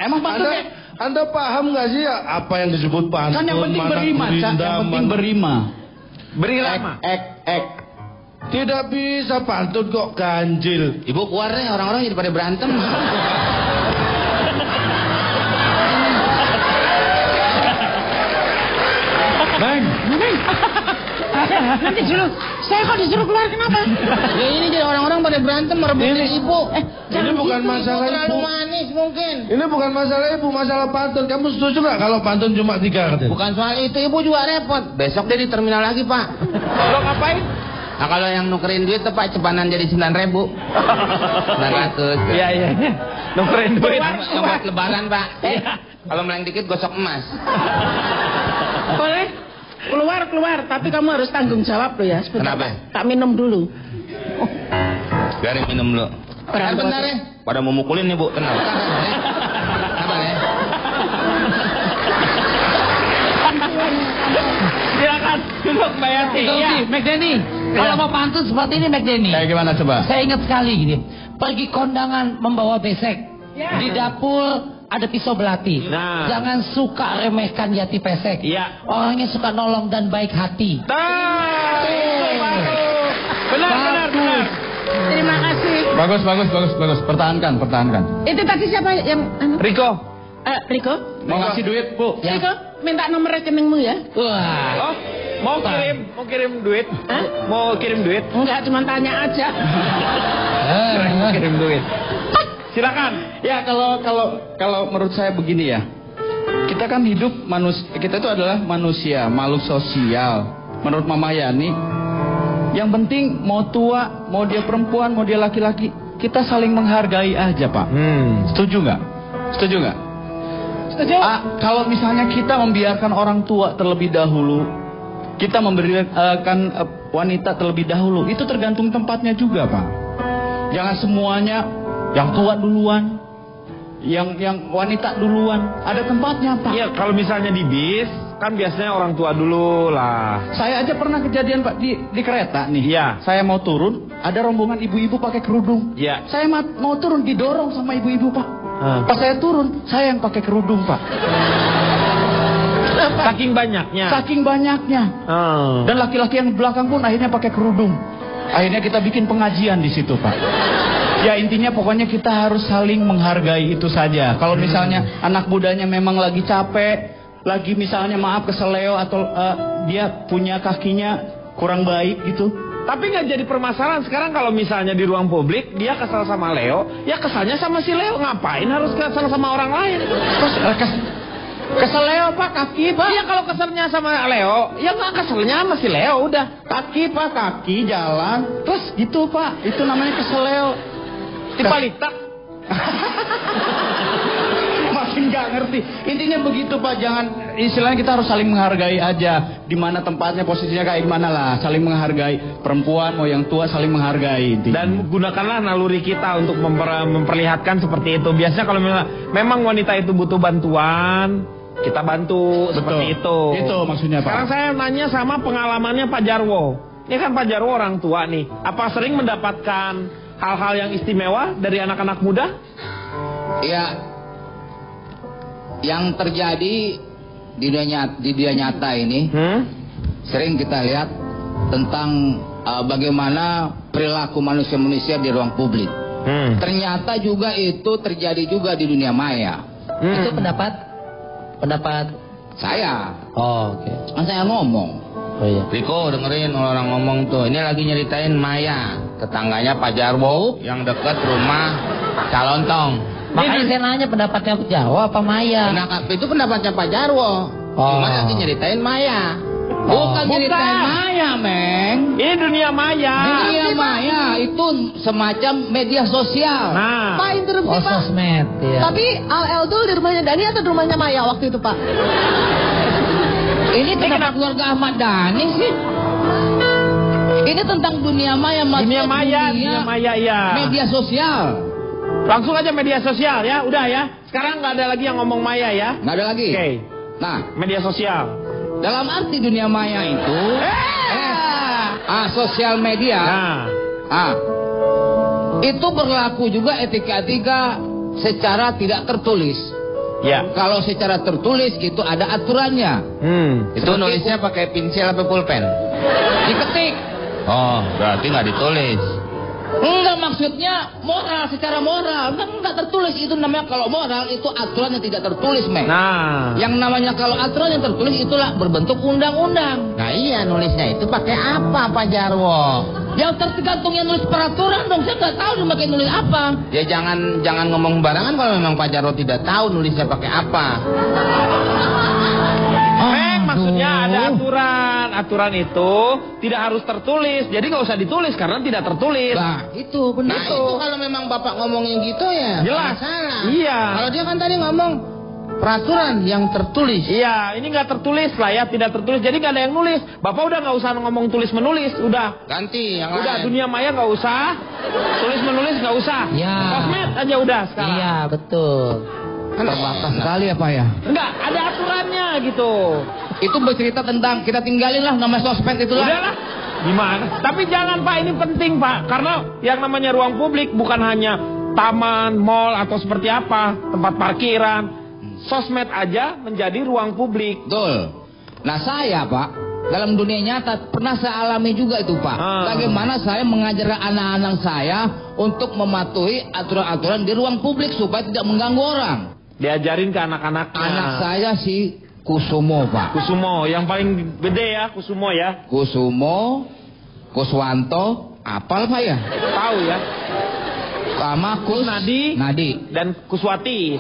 emang pantunnya? Anda paham nggak sih apa yang disebut pantun? Kan yang penting berima, Cak. Yang penting berima. Berirama. Ek. Tidak bisa pantun kok ganjil. Ibu keluar nih, orang-orang jadi pada berantem. Bang. Nanti dulu. Saya kok disuruh keluar kenapa? Ya ini jadi orang-orang pada berantem merebutin ibu. Ini bukan masalah ibu. Terlalu ibu. manis mungkin. Ini bukan masalah ibu, masalah pantun. Kamu setuju nggak kalau pantun cuma 3 katanya? Bukan soal itu, ibu juga repot. Besok dia di terminal lagi, Pak. Lo ngapain? Nah kalau yang nukerin duit tuh Pak cepanan jadi 9.000. 900. Iya. Nukerin duit. Yang buat lebaran, Pak. Kalau meleng dikit gosok emas. Boleh? Keluar, tapi kamu harus tanggung jawab loh ya. Sebentar. Kenapa? Tak minum dulu. Biarin minum dulu. Bentar ya. Pada mau mukulin nih, Bu. Tenang. Sabar ya. Silakan duduk Mbak Yati. Iya, McDenny. Kalau mau pantun seperti ini McDenny. Kayak gimana coba? Saya ingat sekali gini. Pergi kondangan membawa besek. Di dapur ada pisau belati. Nah. Jangan suka remehkan Yati pesek. Iya. Orangnya suka nolong dan baik hati. Benar. Terima kasih. Bagus. Pertahankan. Itu tadi siapa yang Riko. Riko? Mau ngasih duit, Bu? Ya. Riko, minta nomor rekeningmu ya. Wah. Oh, mau kirim duit? Hah? Mau kirim duit? Enggak, cuma tanya aja. Mau kirim duit. Silakan. Ya kalau menurut saya begini ya. Kita kan hidup kita itu adalah manusia, makhluk sosial. Menurut Mama Yani, yang penting mau tua, mau dia perempuan, mau dia laki-laki, kita saling menghargai aja, Pak. Setuju nggak? Setuju nggak? Setuju. Kalau misalnya kita membiarkan orang tua terlebih dahulu, kita memberikan wanita terlebih dahulu, itu tergantung tempatnya juga, Pak. Jangan semuanya yang tua duluan, yang wanita duluan. Ada tempatnya, Pak. Iya, kalau misalnya di bis kan biasanya orang tua dulu lah. Saya aja pernah kejadian, Pak, di kereta nih. Iya. Saya mau turun, ada rombongan ibu-ibu pakai kerudung. Iya. Saya mau turun, didorong sama ibu-ibu, Pak. Pas saya turun, saya yang pakai kerudung, Pak. Saking banyaknya. Saking banyaknya. Dan laki-laki yang belakang pun akhirnya pakai kerudung. Akhirnya kita bikin pengajian di situ, Pak. Ya intinya pokoknya kita harus saling menghargai itu saja. Kalau misalnya anak mudanya memang lagi capek, lagi misalnya maaf keseleo atau dia punya kakinya kurang baik gitu. Tapi nggak jadi permasalahan sekarang kalau misalnya di ruang publik dia kesal sama Leo, ya kesalnya sama si Leo. Ngapain harus kesal sama orang lain? Kesel Leo, Pak, kaki, Pak. Iya, kalau keselnya sama Leo, ya nggak keselnya sama si Leo, udah. Kaki, Pak, kaki, jalan. Terus gitu, Pak. Itu namanya kesel Leo. Tipalitak. Makin nggak ngerti. Intinya begitu, Pak. Jangan, istilahnya kita harus saling menghargai aja. Di mana tempatnya, posisinya kayak gimana lah. Saling menghargai. Perempuan mau yang tua saling menghargai. Intinya. Dan gunakanlah naluri kita untuk memperlihatkan seperti itu. Biasanya kalau memang wanita itu butuh bantuan, kita bantu. Betul. Seperti itu. Itu maksudnya, Pak. Sekarang saya nanya sama pengalamannya Pak Jarwo. Ini kan Pak Jarwo orang tua nih. Apa sering mendapatkan hal-hal yang istimewa dari anak-anak muda? Ya, yang terjadi di dunia nyata ini sering kita lihat tentang bagaimana perilaku manusia-manusia di ruang publik. Ternyata juga itu terjadi juga di dunia maya. Itu pendapat saya. Oh, oke. Kan saya ngomong. Oh iya. Riko dengerin orang ngomong tuh. Ini lagi nyeritain Maya, tetangganya Pak Jarwo yang dekat rumah Calontong. Makanya saya nanya pendapatnya Jawa apa Maya? Nah, itu pendapatnya Pak Jarwo. Cuma lagi nyeritain Maya. Bukan nyeritain Maya, Meng. Ini dunia maya. Dunia maya itu semacam media sosial. Nah. Pak, interupsi, Pak. Sosmed, ya. Tapi Al-Eldul di rumahnya Dani atau di rumahnya Maya waktu itu, Pak? Ini kenapa keluarga Ahmad Dhani sih? Ini tentang dunia maya, Mas. Dunia maya, ya. Media sosial. Langsung aja media sosial ya, udah ya. Sekarang nggak ada lagi yang ngomong maya ya. Nggak ada lagi. Oke. Nah, media sosial. Dalam arti dunia maya itu, sosial media. Itu berlaku juga etika-etika secara tidak tertulis. Ya. Kalau secara tertulis itu ada aturannya. Itu nulisnya pakai pensil atau pulpen? Diketik. Oh, berarti nggak ditulis. Enggak, maksudnya moral, secara moral. Enggak tertulis, itu namanya kalau moral itu aturan yang tidak tertulis, Meng. Nah, yang namanya kalau aturan yang tertulis itulah berbentuk undang-undang. Nah iya, nulisnya itu pakai apa, Pak Jarwo? Yang tergantung yang nulis peraturan dong. Saya nggak tahu dia pakai nulis apa. Ya jangan ngomong barangan kalau memang Pak Jarwo tidak tahu nulisnya pakai apa. Maksudnya ada aturan. Aturan itu tidak harus tertulis. Jadi nggak usah ditulis karena tidak tertulis. Nah, itu benar. Nah, itu kalau memang Bapak ngomongnya gitu ya. Jelas. Salah. Iya. Kalau dia kan tadi ngomong peraturan yang tertulis. Iya, ini nggak tertulis lah ya, tidak tertulis. Jadi nggak ada yang nulis. Bapak udah nggak usah ngomong tulis menulis, udah. Ganti yang udah, lain. dunia maya nggak usah. Tulis menulis nggak usah. Ya. Sosmed aja udah sekarang. Iya, betul. Terbatas sekali apa ya? Enggak, ada aturannya gitu. Itu bercerita tentang kita tinggalin lah nama sosmed itu lah. Udahlah. Gimana? Tapi jangan Pak, ini penting Pak. Karena yang namanya ruang publik bukan hanya taman, mall atau seperti apa, tempat parkiran. Sosmed aja menjadi ruang publik. Betul. Nah saya Pak, dalam dunia nyata pernah saya alami juga itu Pak. Bagaimana saya mengajarkan anak-anak saya untuk mematuhi aturan-aturan di ruang publik supaya tidak mengganggu orang. Diajarin ke anak-anaknya. Anak saya si Kusumo Pak. Kusumo, yang paling gede ya Kusumo ya. Kusumo, Kuswanto, apal Pak ya? Tahu ya. Sama Nadi dan Kuswati.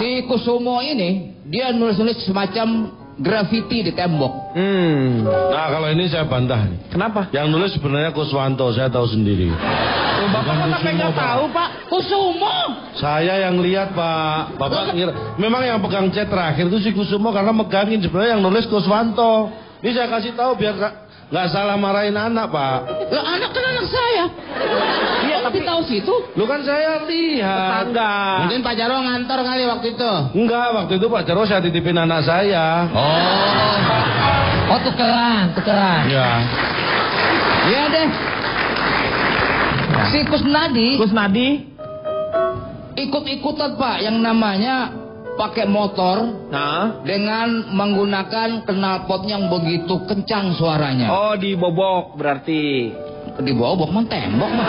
Si Kusumo ini dia nulis-nulis semacam grafiti di tembok. Nah kalau ini saya bantah nih. Kenapa? Yang nulis sebenarnya Kuswanto, saya tahu sendiri. Bapak sampai nggak tahu Pak? Kusumo. Saya yang lihat Pak. Bapak memang yang pegang chat terakhir itu si Kusumo karena megangin, sebenarnya yang nulis Kuswanto. Ini saya kasih tahu biar nggak salah marahin anak Pak. Lah anak kan anak saya. Iya tapi tahu situ. Lu kan saya lihat. Tetangga. Mungkin Pak Jarwo ngantor kali waktu itu. Enggak, waktu itu Pak Jarwo saya titipin anak saya. Oh tukeran. Ya. Iya deh. Si Kusnadi ikut-ikutan Pak yang namanya pakai motor dengan menggunakan knalpot yang begitu kencang suaranya. Oh dibobok berarti. Dibobok mah tembok mah.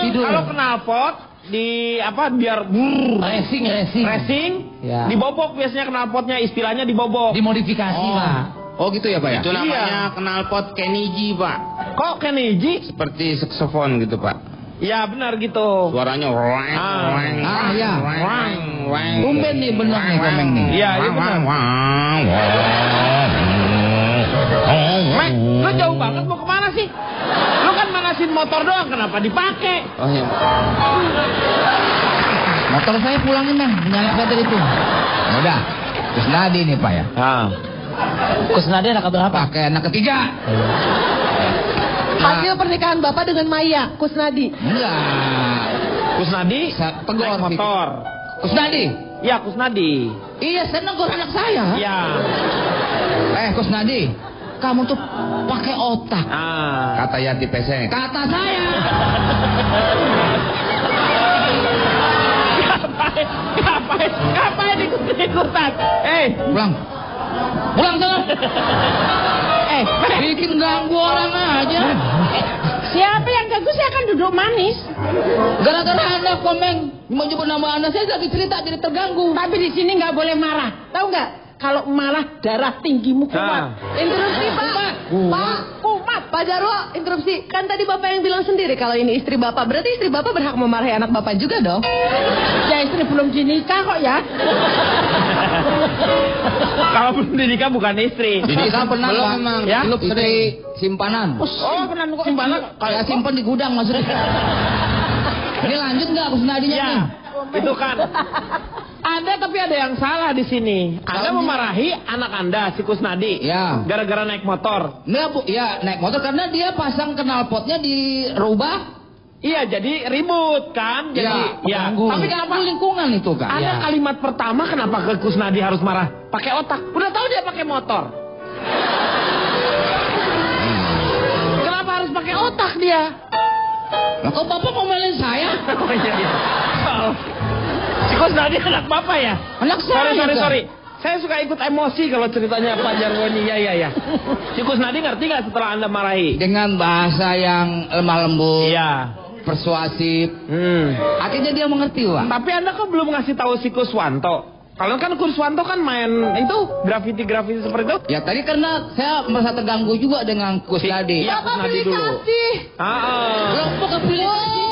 Tidur. Kalau knalpot di apa biar racing ya. Dibobok biasanya knalpotnya, istilahnya dibobok. Dimodifikasi Pak. Oh gitu ya Pak ya? Itu namanya knalpot Keniji Pak. Kok Keniji? Seperti saksofon gitu Pak. Ya benar gitu. Suaranya ya. Tumben nih benar nih Komeng nih. Iya benar. Mek, lu jauh banget mau kemana sih? Lu kan manasin motor doang, kenapa dipakai? Oh iya. Motor saya pulangin Bang, nyala baterai itu. Udah, Kusnadi nih Pak ya. Kusnadi anak berapa? Pakai anak ketiga. Hasil pernikahan Bapak dengan Maya, Kusnadi. Enggak. Kusnadi tegur motor. Kusnadi? Ya Kusnadi. Iya, saya negur anak saya. Ya. Kusnadi, kamu tuh pakai otak. Kata Yati Pesek. Kata saya. Ngapain ikut-ikutan? Pulang sana. Bikin ganggu orang aja. Siapa yang ganggu? Saya akan duduk manis. Gara-gara Anda Komeng mau coba nama Anda, saya lagi cerita jadi terganggu. Tapi di sini nggak boleh marah. Tahu nggak? Kalau marah darah tinggimu kumat. Interupsi Pak. Kumat. Pak Jarwo, interupsi. Kan tadi Bapak yang bilang sendiri kalau ini istri Bapak. Berarti istri Bapak berhak memarahi anak Bapak juga dong? Ya istri belum dinikah kok ya. Kalau belum dinikah bukan istri. Dinikah pernah belum memang. Ya? Istri simpanan. Oh pernah kok simpanan. Kayak simpan di gudang maksudnya. Ini lanjut nggak Kusnadinya ya, nih? Itu kan. Ada tapi ada yang salah di sini. Anda memarahi anak Anda si Kusnadi. Ya. Gara-gara naik motor. Enggak Bu, ya naik motor karena dia pasang knalpotnya dirubah. Iya, jadi ribut kan. Jadi ya. Tapi kenapa lingkungan itu kan? Ada kalimat pertama kenapa ke Kusnadi harus marah? Pakai otak. Udah tahu dia pakai motor. Kenapa harus pakai otak dia? Lah kok Bapak ngomelin saya? Oh iya. Si Kusnadi anak Bapak ya? Anak saya. Sorry. Saya suka ikut emosi kalau ceritanya Pak Jarwo ini. Ya. Si Kusnadi ngerti nggak setelah Anda marahi? Dengan bahasa yang lemah lembut. Iya. Persuasif. Akhirnya dia mengerti, Pak. Tapi Anda kok belum ngasih tahu si Kuswanto? Kalau kan Kuswanto kan main itu grafiti seperti itu. Ya tadi karena saya merasa terganggu juga dengan Kusnadi. Iya, Kusnadi dulu. Bukan pilih kasih.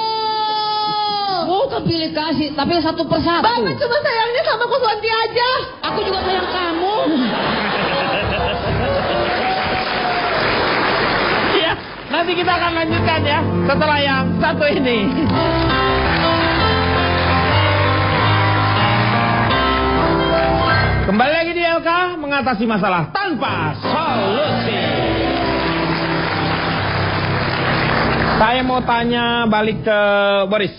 Bukan pilih kasih, tapi satu persatu. Bapak cuma sayangnya sama Kuswanti aja. Aku juga sayang kamu. Iya, nanti kita akan lanjutkan ya setelah yang satu ini. Kembali lagi di LK mengatasi masalah tanpa solusi. Saya mau tanya balik ke Boris.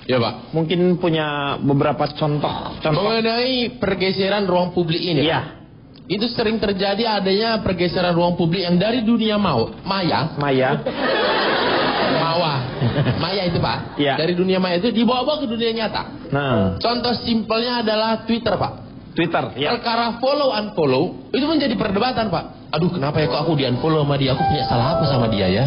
Ya Pak. Mungkin punya beberapa contoh. Mengenai pergeseran ruang publik ini. Iya. Itu sering terjadi adanya pergeseran ruang publik yang dari dunia maya. Maya itu Pak. Ya. Dari dunia maya itu dibawa ke dunia nyata. Nah. Contoh simpelnya adalah Twitter Pak. Twitter, ya. Perkara follow unfollow itu menjadi perdebatan Pak. Aduh kenapa ya kok aku di unfollow sama dia? Aku punya salah apa sama dia ya?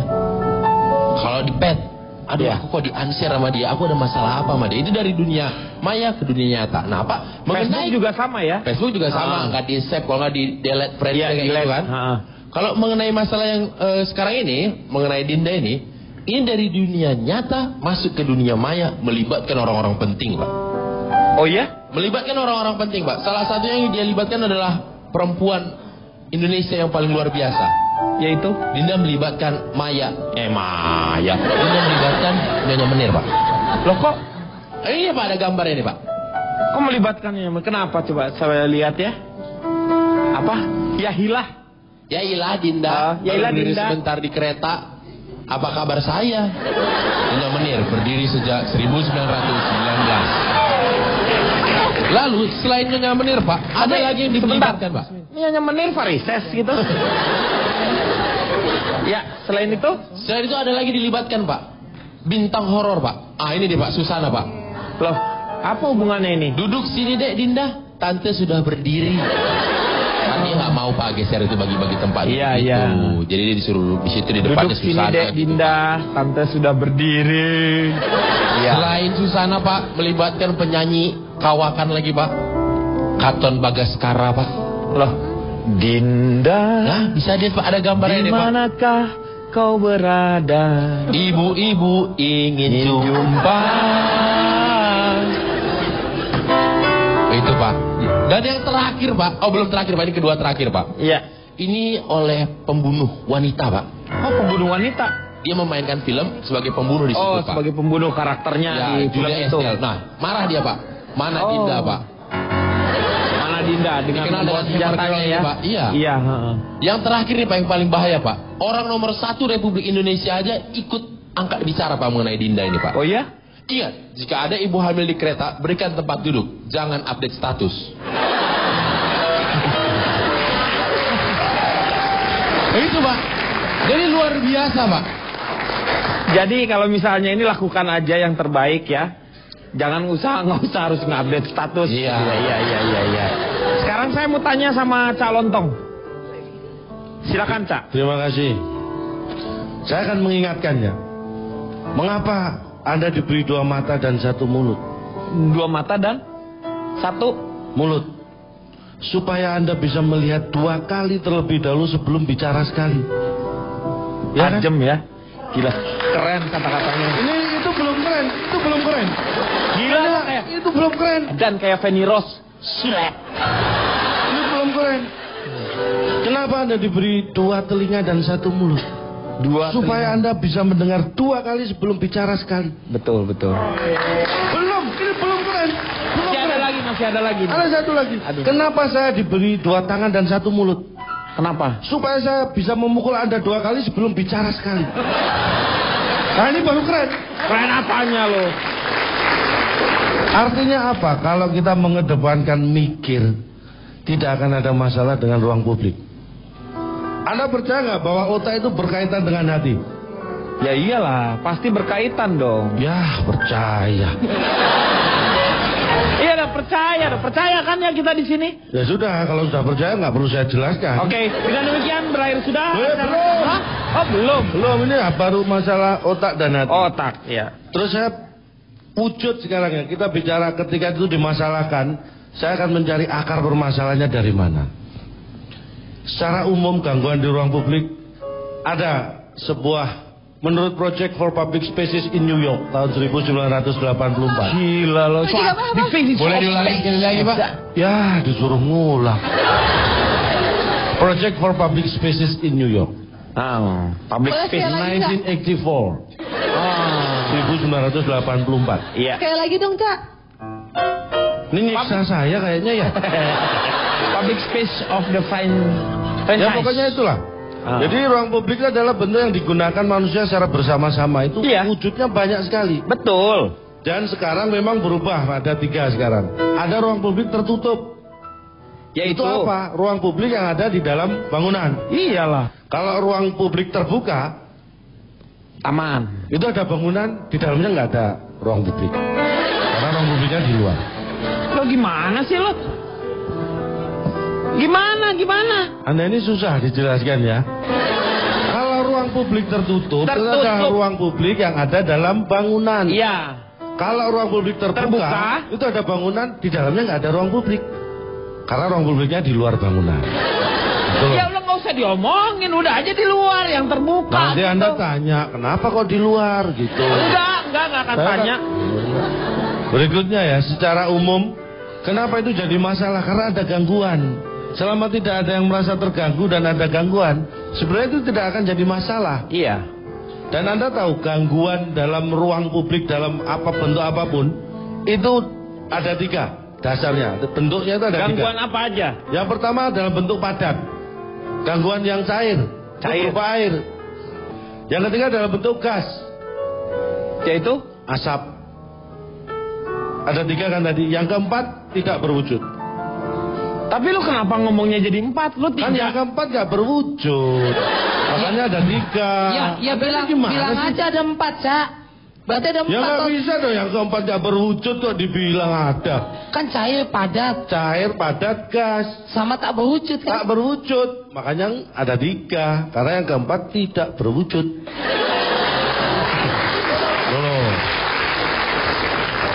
Kalau di pet, aduh aku kok di unshare sama dia? Aku ada masalah apa sama dia? Itu dari dunia maya ke dunia nyata. Nah Pak, Facebook juga sama ya? Facebook juga sama, nggak di save kalau nggak di delete friend kayak gitu kan? Kalau mengenai masalah yang sekarang ini, mengenai Dinda ini dari dunia nyata masuk ke dunia maya melibatkan orang-orang penting Pak. Oh ya? Melibatkan orang-orang penting, Pak. Salah satunya yang dia libatkan adalah perempuan Indonesia yang paling luar biasa. Yaitu? Dinda melibatkan Maya. Dinda melibatkan Nyonya Menir, Pak. Loh kok? Iya, Pak, ada gambarnya nih, Pak. Oh, melibatkannya. Kenapa coba saya lihat ya? Apa? Yahilah Dinda. Yahilah berdiri Dinda. sebentar di kereta. Apa kabar saya? Nyonya Menir berdiri sejak 1919. Lalu selain Nyonya Menir, Pak, ada lagi yang dilibatkan, Pak. Nyonya Menir varises gitu. Ya, selain itu? Selain itu ada lagi dilibatkan, Pak. Bintang horor, Pak. Ini dia, Pak, Susana, Pak. Loh, apa hubungannya ini? Duduk sini, Dek, Dinda. Tante sudah berdiri. Dia nggak mau, Pak, geser itu bagi-bagi tempat. Iya. Jadi dia disuruh di situ di depannya Duduk sini, Susana. Dek, Dinda. Tante sudah berdiri. Ya. Selain Susana, Pak, melibatkan penyanyi kawakan lagi, Pak. Katon Bagaskara, Pak. Loh, Dinda. Nah, bisa lihat, Pak, ada gambarnya nih, Pak. Dimanakah kau berada? Ibu-ibu ingin jumpa. Itu, Pak. Dan yang terakhir, Pak. Oh, belum terakhir, Pak. Ini kedua terakhir, Pak. Iya. Ini oleh pembunuh wanita, Pak. Oh, pembunuh wanita. Dia memainkan film sebagai pembunuh di situ, Pak. Sebagai pembunuh karakternya Ya, di film Julia itu. Estelle. Nah, marah dia, Pak. Mana Dinda, Pak? Mana Dinda dengan Dikenal membawa dengan senjatanya ya? Pak. Iya. Iya. Yang terakhir nih, Pak, yang paling bahaya, Pak. Orang nomor 1 Republik Indonesia aja ikut angkat bicara, Pak, mengenai Dinda ini, Pak. Oh ya? Ingat, jika ada ibu hamil di kereta, berikan tempat duduk. Jangan update status. Itu, Pak. Jadi luar biasa, Pak. Jadi kalau misalnya ini lakukan aja yang terbaik ya. Jangan nggak usah harus nge-update status. Iya. Sekarang saya mau tanya sama Cak Lontong. Silakan, Cak. Terima kasih. Saya akan mengingatkannya. Mengapa Anda diberi 2 mata dan 1 mulut? 2 mata dan 1 mulut. Supaya Anda bisa melihat 2 kali terlebih dahulu sebelum bicara sekali. Ya, tajam ya. Gila, keren kata-katanya. Itu belum keren, itu belum keren. Gila, kayak itu belum keren. Dan kayak Feni Rose. Ini belum keren. Kenapa Anda diberi 2 telinga dan 1 mulut? Supaya Anda bisa mendengar 2 kali sebelum bicara sekali. Betul. Belum, ini belum keren. Masih ada lagi. Ada satu lagi. Aduh. Kenapa saya diberi 2 tangan dan 1 mulut? Kenapa? Supaya saya bisa memukul Anda 2 kali sebelum bicara sekali. Nah, ini baru keren. Keren apanya lo? Artinya apa? Kalau kita mengedepankan mikir, tidak akan ada masalah dengan ruang publik. Anda percaya nggak bahwa otak itu berkaitan dengan hati? Ya iyalah, pasti berkaitan dong. Ya, percaya. Iya dah, percaya kan ya kita di sini. Ya sudah, kalau sudah percaya nggak perlu saya jelaskan. Oke, dengan demikian berakhir sudah. Belum. Hah? Oh belum. Ini baru masalah otak dan hati. Otak, ya. Terus saya wujud sekarang ya. Kita bicara ketika itu dimasalahkan, saya akan mencari akar permasalahannya dari mana. Secara umum gangguan di ruang publik ada sebuah. Menurut Project for Public Spaces in New York tahun 1984. Gila loh. Boleh diulangi sekali lagi, Pak? Ya, disuruh ngulang. Project for Public Spaces in New York. Public Space 1984. 1984. Iya. Sekali lagi dong, Cak. Ini nyiksa saya kayaknya ya. Public Space of the Franchise. Ya pokoknya itulah. Jadi ruang publik adalah benda yang digunakan manusia secara bersama-sama. Itu wujudnya banyak sekali. Betul. Dan sekarang memang berubah. Ada 3 sekarang. Ada ruang publik tertutup. Yaitu itu apa? Ruang publik yang ada di dalam bangunan. Iyalah. Kalau ruang publik terbuka, taman. Itu ada bangunan, di dalamnya nggak ada ruang publik. Karena ruang publiknya di luar. Lo gimana sih lo? Gimana? Anda ini susah dijelaskan ya. Kalau ruang publik tertutup, itu adalah ruang publik yang ada dalam bangunan. Iya. Kalau ruang publik terbuka, itu ada bangunan, di dalamnya nggak ada ruang publik. Karena ruang publiknya di luar bangunan. Betul. Ya udah nggak usah diomongin, udah aja di luar yang terbuka. Nanti gitu. Anda tanya, kenapa kok di luar gitu? Enggak akan tanya. Berikutnya ya, secara umum, kenapa itu jadi masalah? Karena ada gangguan. Selama tidak ada yang merasa terganggu dan ada gangguan, sebenarnya itu tidak akan jadi masalah. Iya. Dan Anda tahu gangguan dalam ruang publik dalam bentuk apapun itu ada 3 dasarnya. Bentuknya itu ada 3. Gangguan apa aja? Yang pertama dalam bentuk padat. Gangguan yang cair. Berupa air. Yang ketiga dalam bentuk gas. Yaitu asap. Ada 3 kan tadi. Yang keempat tidak berwujud. Tapi lu kenapa ngomongnya jadi 4? Lu 3. Kan yang keempat gak berwujud. Makanya ada 3. Ya bilang aja ada 4, Cak. Berarti ada 4. Ya gak bisa dong, yang keempat gak berwujud tuh dibilang ada. Kan cair padat. Cair padat gas. Sama tak berwujud kan? Tak berwujud. Makanya ada 3. Karena yang keempat tidak berwujud.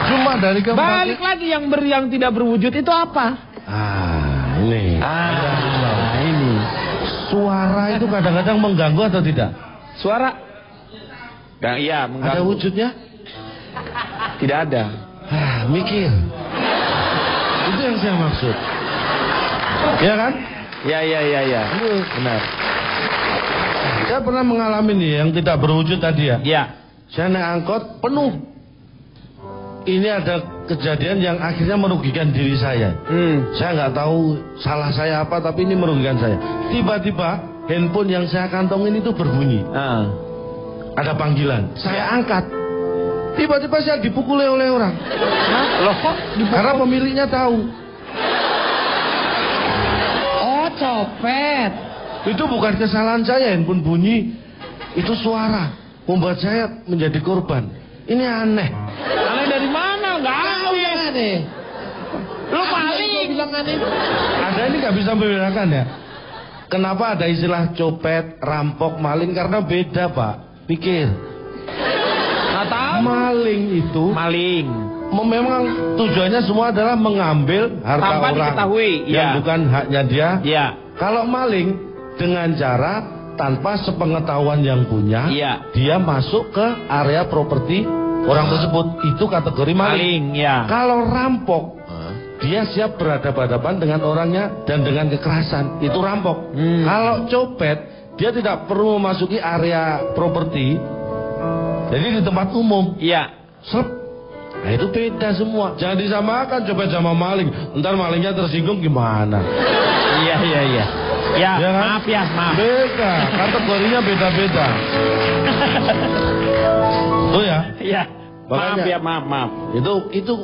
Cuma dari keempat. Balik lagi yang tidak berwujud itu apa? Ini. Ini. Suara itu kadang-kadang mengganggu atau tidak? Suara? Iya, mengganggu. Ada wujudnya? Tidak ada. Mikir. Itu yang saya maksud. Ya kan? Ya. Benar. Saya pernah mengalami nih yang tidak berwujud tadi ya. Iya. Saya naik angkot penuh. Ini ada kejadian yang akhirnya merugikan diri saya. Saya nggak tahu salah saya apa, tapi ini merugikan saya. Tiba-tiba handphone yang saya kantongin itu berbunyi. Ada panggilan. Saya angkat. Tiba-tiba saya dipukul oleh orang. Loh kok dipukul? Karena pemiliknya tahu. Oh, copet. Itu bukan kesalahan saya, handphone bunyi. Itu suara membuat saya menjadi korban. Ini aneh. Aneh dari mana? Nggak tahu ya. Lu paling bilang aneh. Anda ini nggak bisa membedakan ya. Kenapa ada istilah copet, rampok, maling? Karena beda, Pak. Pikir. Nggak tahu. Maling itu. Maling. Memang tujuannya semua adalah mengambil harta tanpa orang diketahui, yang bukan haknya dia. Iya. Kalau maling dengan cara tanpa sepengetahuan yang punya, dia masuk ke area properti orang tersebut. Itu kategori maling. Ya. Kalau rampok, dia siap berhadapan-hadapan dengan orangnya dan dengan kekerasan. Itu rampok. Kalau copet, dia tidak perlu memasuki area properti. Jadi di tempat umum. Iya. Nah itu beda semua. Jangan disamakan copet sama maling. Ntar malingnya tersinggung gimana? Iya. Ya, kan? maaf. Beda, kategorinya beda-beda. Tuh ya. Iya. Maaf. Itu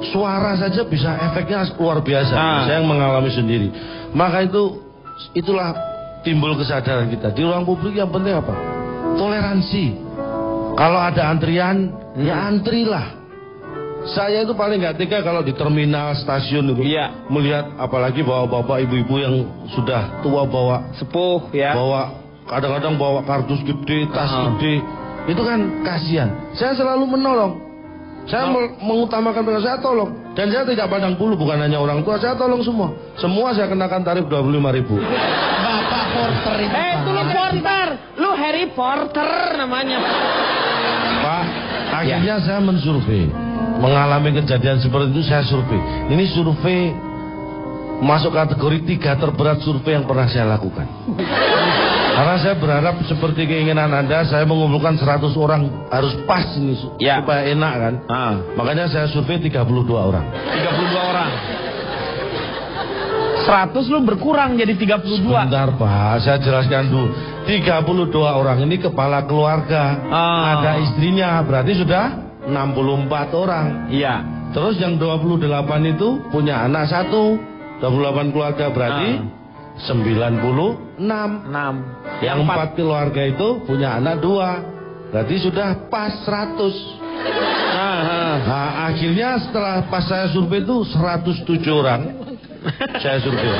suara saja bisa efeknya luar biasa. Saya yang mengalami sendiri. Maka itulah timbul kesadaran kita. Di ruang publik yang penting apa? Toleransi. Kalau ada antrian, ya antrilah. Saya itu paling gak tega kalau di terminal stasiun itu melihat apalagi bapak-bapak ibu-ibu yang sudah tua bawa sepuh ya. Kadang-kadang bawa kardus gede, tas gede. Itu kan kasihan. Saya selalu menolong. Saya mengutamakan mereka, saya tolong. Dan saya tidak pandang bulu, bukan hanya orang tua, saya tolong semua. Semua saya kenakan tarif 25.000. Bapak Porter itu. Itu lu Porter. Lu Harry Porter namanya. Pak, akhirnya saya mensurvei. Mengalami kejadian seperti itu saya survei. Ini survei masuk kategori 3 terberat survei yang pernah saya lakukan. Karena saya berharap seperti keinginan Anda, saya mengumpulkan 100 orang harus pas ini supaya enak kan. Makanya saya survei 32 orang. 32 orang. 100 lu berkurang jadi 32. Sebentar Pak, saya jelaskan dulu. 32 orang ini kepala keluarga. Ada istrinya, berarti sudah 64 orang. Iya. Terus yang 28 itu punya anak 1. 28 keluarga berarti 96. Yang 4 keluarga itu punya anak 2. Berarti sudah pas 100. Nah, akhirnya setelah pas saya survei itu 107 orang. Saya survei.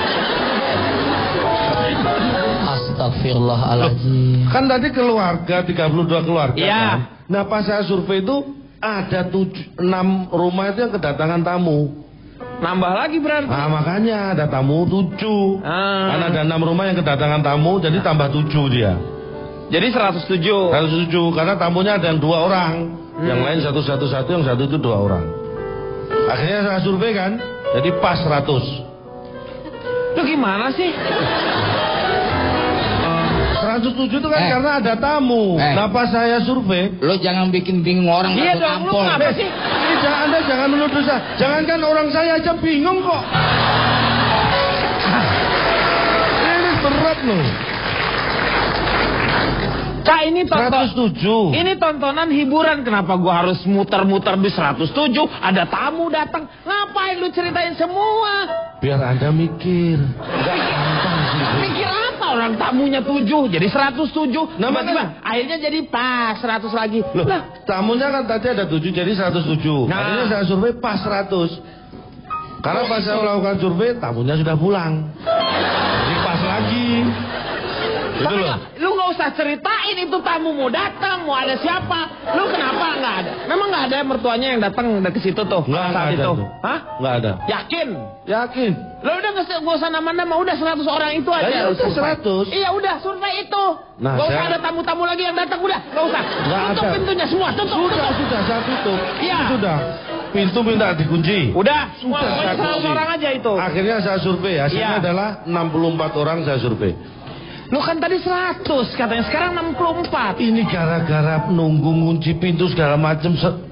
Astagfirullahaladzim. Kan tadi keluarga 32 keluarga kan. Nah pas saya survei itu ada 6 rumah itu yang kedatangan tamu. Nambah lagi berarti. Nah makanya ada tamu 7. Karena ada 6 rumah yang kedatangan tamu, jadi tambah 7 dia. Jadi 107. 107 karena tamunya ada yang 2 orang. Yang lain 111, yang 1 itu 2 orang. Akhirnya saya survei kan, jadi pas 100. Lu gimana sih? 107 itu kan karena ada tamu. Kenapa saya survei? Lo jangan bikin bingung orang. Iya dong, lu kenapa sih? Anda jangan menuduh saya. Jangankan orang saya aja bingung kok. Ini berat loh. Kak, ini ini tontonan hiburan. Kenapa gua harus muter-muter di 107? Ada tamu datang. Ngapain lu ceritain semua? Biar Anda mikir. Enggak gampang sih. Mikir apa? Orang tamunya 7 jadi 107. Tiba-tiba akhirnya jadi pas 100 lagi. Loh, tamunya kan tadi ada 7 jadi 107. Akhirnya saya survei pas 100. Karena pas saya melakukan survei tamunya sudah pulang. Jadi pas lagi. Tapi lu nggak usah ceritain itu tamu mau datang, mau ada siapa. Lu kenapa nggak ada? Memang nggak ada mertuanya yang datang ke situ tuh? Nggak ada tuh. Hah? Nggak ada. Yakin? Yakin. Lu udah nggak usah nama-nama, udah 100 orang itu aja. Ya udah 100. Iya udah, survei itu. Nah, nggak usah ada tamu-tamu lagi yang datang, udah nggak usah. Tutup pintunya semua, tutup. Sudah saya tutup. Iya. Sudah. Pintu minta dikunci. Udah, semua 100 orang aja itu. Akhirnya saya survei, hasilnya adalah 64 orang saya survei. Lu kan tadi 100 katanya, sekarang 64. Ini gara-gara nunggu ngunci pintu segala macam 32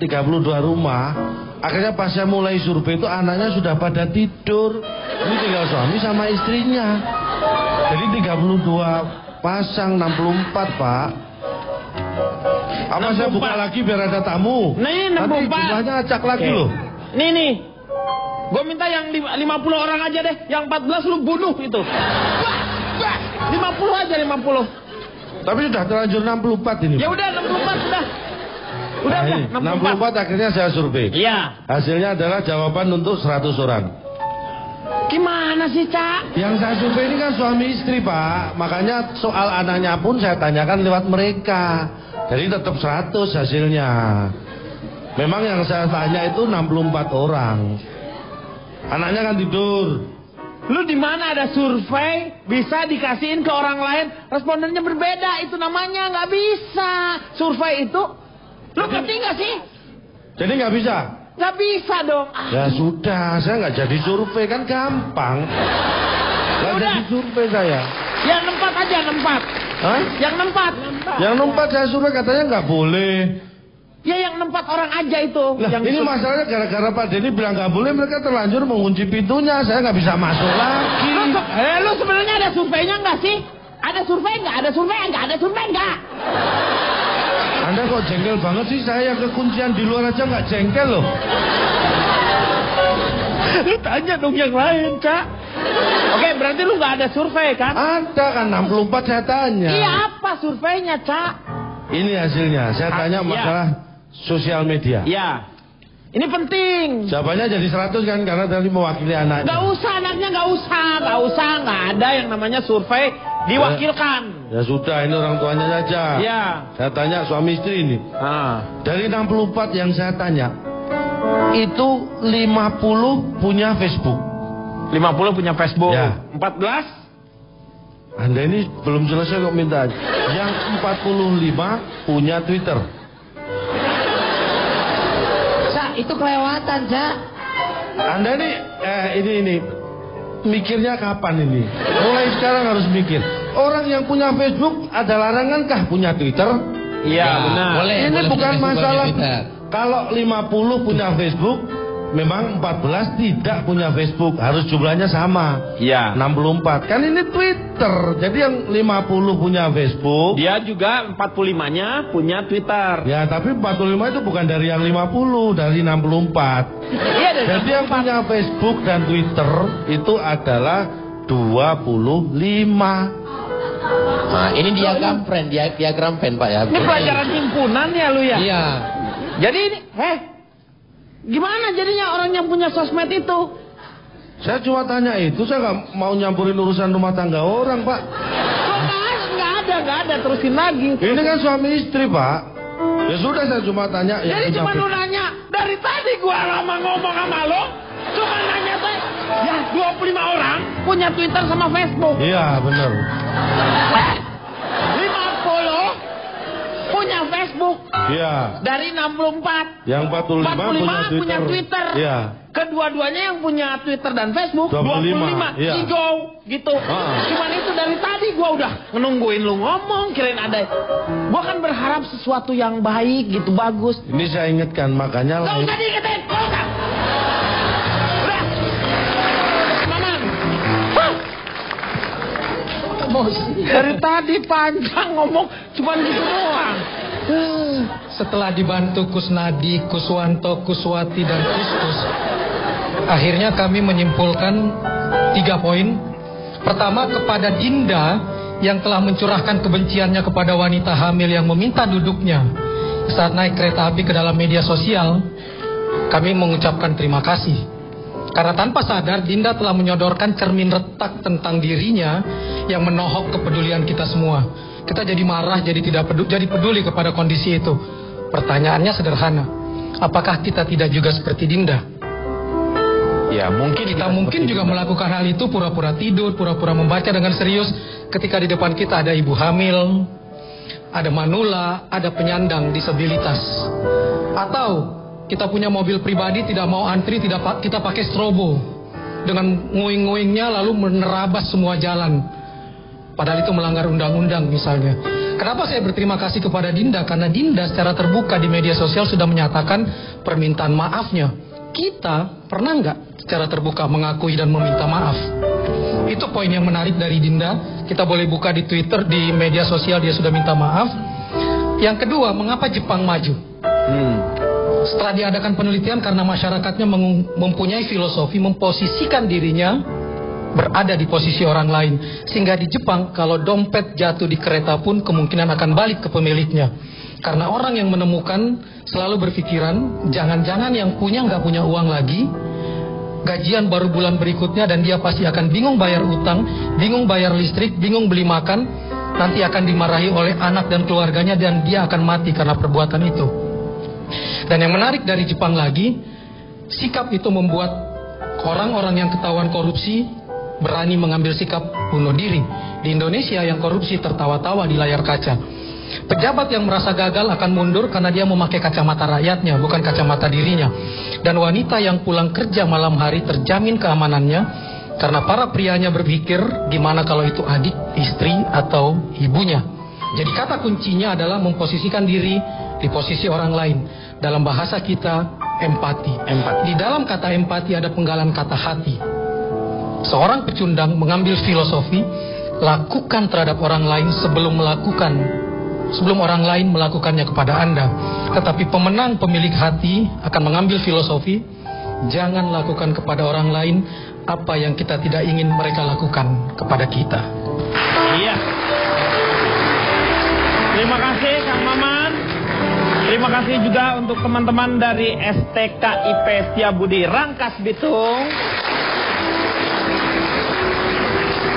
rumah. Akhirnya pas saya mulai survei itu anaknya sudah pada tidur. Ini tinggal suami sama istrinya. Jadi 32 pasang 64 Pak. Apa 64. Saya buka lagi biar ada tamu? Nih 64. Nanti jumlahnya acak lagi loh. Nih. Gue minta yang 50 orang aja deh. Yang 14 lu bunuh itu. 50 aja 50. Tapi sudah terlanjur 64 ini. Ya udah 64 sudah. Udah 64 akhirnya saya survei. Iya. Hasilnya adalah jawaban untuk 100 orang. Gimana sih, Cak? Yang saya survei ini kan suami istri, Pak. Makanya soal anaknya pun saya tanyakan lewat mereka. Jadi tetap 100 hasilnya. Memang yang saya tanya itu 64 orang. Anaknya kan tidur. Lu di mana ada survei bisa dikasihin ke orang lain, respondennya berbeda, itu namanya nggak bisa. Survei itu, lu ngerti nggak sih? Jadi nggak bisa? Nggak bisa dong. Ya sudah, saya nggak jadi survei kan gampang. Nggak jadi survei saya. Yang 4 aja 4. Hah? Yang 4. Yang 4 saya survei katanya nggak boleh. Ya yang 4 orang aja itu. Nah, yang ini masalahnya gara-gara Pak Denny bilang nggak boleh, mereka terlanjur mengunci pintunya. Saya nggak bisa masuk lagi. Lu sebenarnya ada surveinya nggak sih? Ada survei nggak? Ada survei nggak? Ada survei nggak? Anda kok jengkel banget sih? Saya yang kekuncian di luar aja nggak jengkel loh. Lu tanya dong yang lain, Cak. Oke, berarti lu nggak ada survei kan? Ada kan 64 saya tanya. Iya, apa surveinya, Cak? Ini hasilnya. Saya tanya masalah sosial media. Iya. Ini penting. Jawabannya jadi 100 kan karena tadi mewakili anaknya. Gak usah anaknya, gak usah. Gak ada yang namanya survei diwakilkan. Ya sudah, ini orang tuanya saja. Iya. Saya tanya suami istri ini. Dari 64 yang saya tanya, itu 50 punya Facebook. 50 punya Facebook. Ya. 14? Anda ini belum selesai kok minta. Yang 45 punya Twitter. Cak, itu kelewatan, Cak. Anda ini mikirnya kapan ini? Mulai sekarang harus mikir. Orang yang punya Facebook ada larangan kah punya Twitter? Iya, benar. Ini bukan masalah. Kalau 50 punya Facebook, memang 14 tidak punya Facebook. Harus jumlahnya sama. Iya. 64. Kan ini Twitter. Jadi yang 50 punya Facebook. Dia juga 45-nya punya Twitter. Ya, tapi 45 itu bukan dari yang 50, dari 64. Iya, dari jadi yang punya Facebook dan Twitter itu adalah 25. Nah, ini diagram pen Pak ya. Ini pelajaran himpunan ya lu ya? Iya. Jadi ini, gimana jadinya orang yang punya sosmed itu? Saya cuma tanya itu, saya nggak mau nyampurin urusan rumah tangga orang, Pak. Nggak ada, terusin lagi. Ini kan suami istri, Pak. Ya sudah, saya cuma tanya. Jadi cuma lu nanya, dari tadi gua lama ngomong sama lo, cuma nanya tuh, ya 25 orang punya Twitter sama Facebook. Iya, benar. 50 punya punya Facebook. Iya. Dari 64. Yang 45 punya Twitter. Iya. Kedua-duanya yang punya Twitter dan Facebook 25. Iya. Hijau gitu. Cuman itu dari tadi gua udah nungguin lu ngomong, kirain ada. Gua kan berharap sesuatu yang baik gitu, bagus. Ini saya ingatkan, makanya Gak usah diingetin, gak usah. Udah. Maman. Dari tadi panjang ngomong, cuman gitu doang. Setelah dibantu Kusnadi, Kuswanto, Kuswati, dan Kuskus, akhirnya kami menyimpulkan 3 poin. Pertama, kepada Dinda yang telah mencurahkan kebenciannya kepada wanita hamil yang meminta duduknya saat naik kereta api ke dalam media sosial, kami mengucapkan terima kasih. Karena tanpa sadar, Dinda telah menyodorkan cermin retak tentang dirinya yang menohok kepedulian kita semua. Kita jadi marah, jadi peduli kepada kondisi itu. Pertanyaannya sederhana, apakah kita tidak juga seperti Dinda? Ya, mungkin kita juga melakukan hal itu, pura-pura tidur, pura-pura membaca dengan serius ketika di depan kita ada ibu hamil, ada manula, ada penyandang disabilitas. Atau kita punya mobil pribadi, tidak mau antri, kita pakai strobo dengan nguing-nguingnya lalu menerabas semua jalan. Padahal itu melanggar undang-undang misalnya. Kenapa saya berterima kasih kepada Dinda? Karena Dinda secara terbuka di media sosial sudah menyatakan permintaan maafnya. Kita pernah nggak secara terbuka mengakui dan meminta maaf? Itu poin yang menarik dari Dinda. Kita boleh buka di Twitter, di media sosial dia sudah minta maaf. Yang kedua, mengapa Jepang maju? Setelah diadakan penelitian, karena masyarakatnya mempunyai filosofi memposisikan dirinya berada di posisi orang lain, sehingga di Jepang kalau dompet jatuh di kereta pun kemungkinan akan balik ke pemiliknya. Karena orang yang menemukan selalu berpikiran jangan-jangan yang punya nggak punya uang lagi, gajian baru bulan berikutnya, dan dia pasti akan bingung bayar utang, bingung bayar listrik, bingung beli makan, nanti akan dimarahi oleh anak dan keluarganya, dan dia akan mati karena perbuatan itu. Dan yang menarik dari Jepang lagi, sikap itu membuat orang-orang yang ketahuan korupsi berani mengambil sikap bunuh diri. Di Indonesia yang korupsi tertawa-tawa di layar kaca. Pejabat yang merasa gagal akan mundur karena dia memakai kacamata rakyatnya, bukan kacamata dirinya. Dan wanita yang pulang kerja malam hari terjamin keamanannya karena para prianya berpikir gimana kalau itu adik, istri, atau ibunya. Jadi kata kuncinya adalah memposisikan diri di posisi orang lain. Dalam bahasa kita, empati. Di dalam kata empati ada penggalan kata hati. Seorang pecundang mengambil filosofi, lakukan terhadap orang lain sebelum orang lain melakukannya kepada Anda. Tetapi pemenang pemilik hati akan mengambil filosofi, jangan lakukan kepada orang lain apa yang kita tidak ingin mereka lakukan kepada kita. Iya. Terima kasih Kang Maman. Terima kasih juga untuk teman-teman dari STKIP Setiabudi Rangkas Bitung.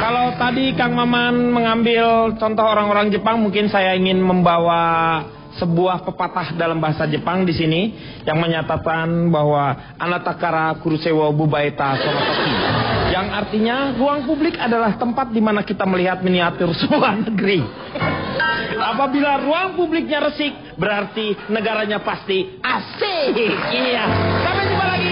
Kalau tadi Kang Maman mengambil contoh orang-orang Jepang, mungkin saya ingin membawa sebuah pepatah dalam bahasa Jepang di sini yang menyatakan bahwa anatakara kurusewo bubaita sonotoki, yang artinya ruang publik adalah tempat di mana kita melihat miniatur sebuah negeri. Apabila ruang publiknya resik, berarti negaranya pasti asik. Iya. Sampai jumpa lagi.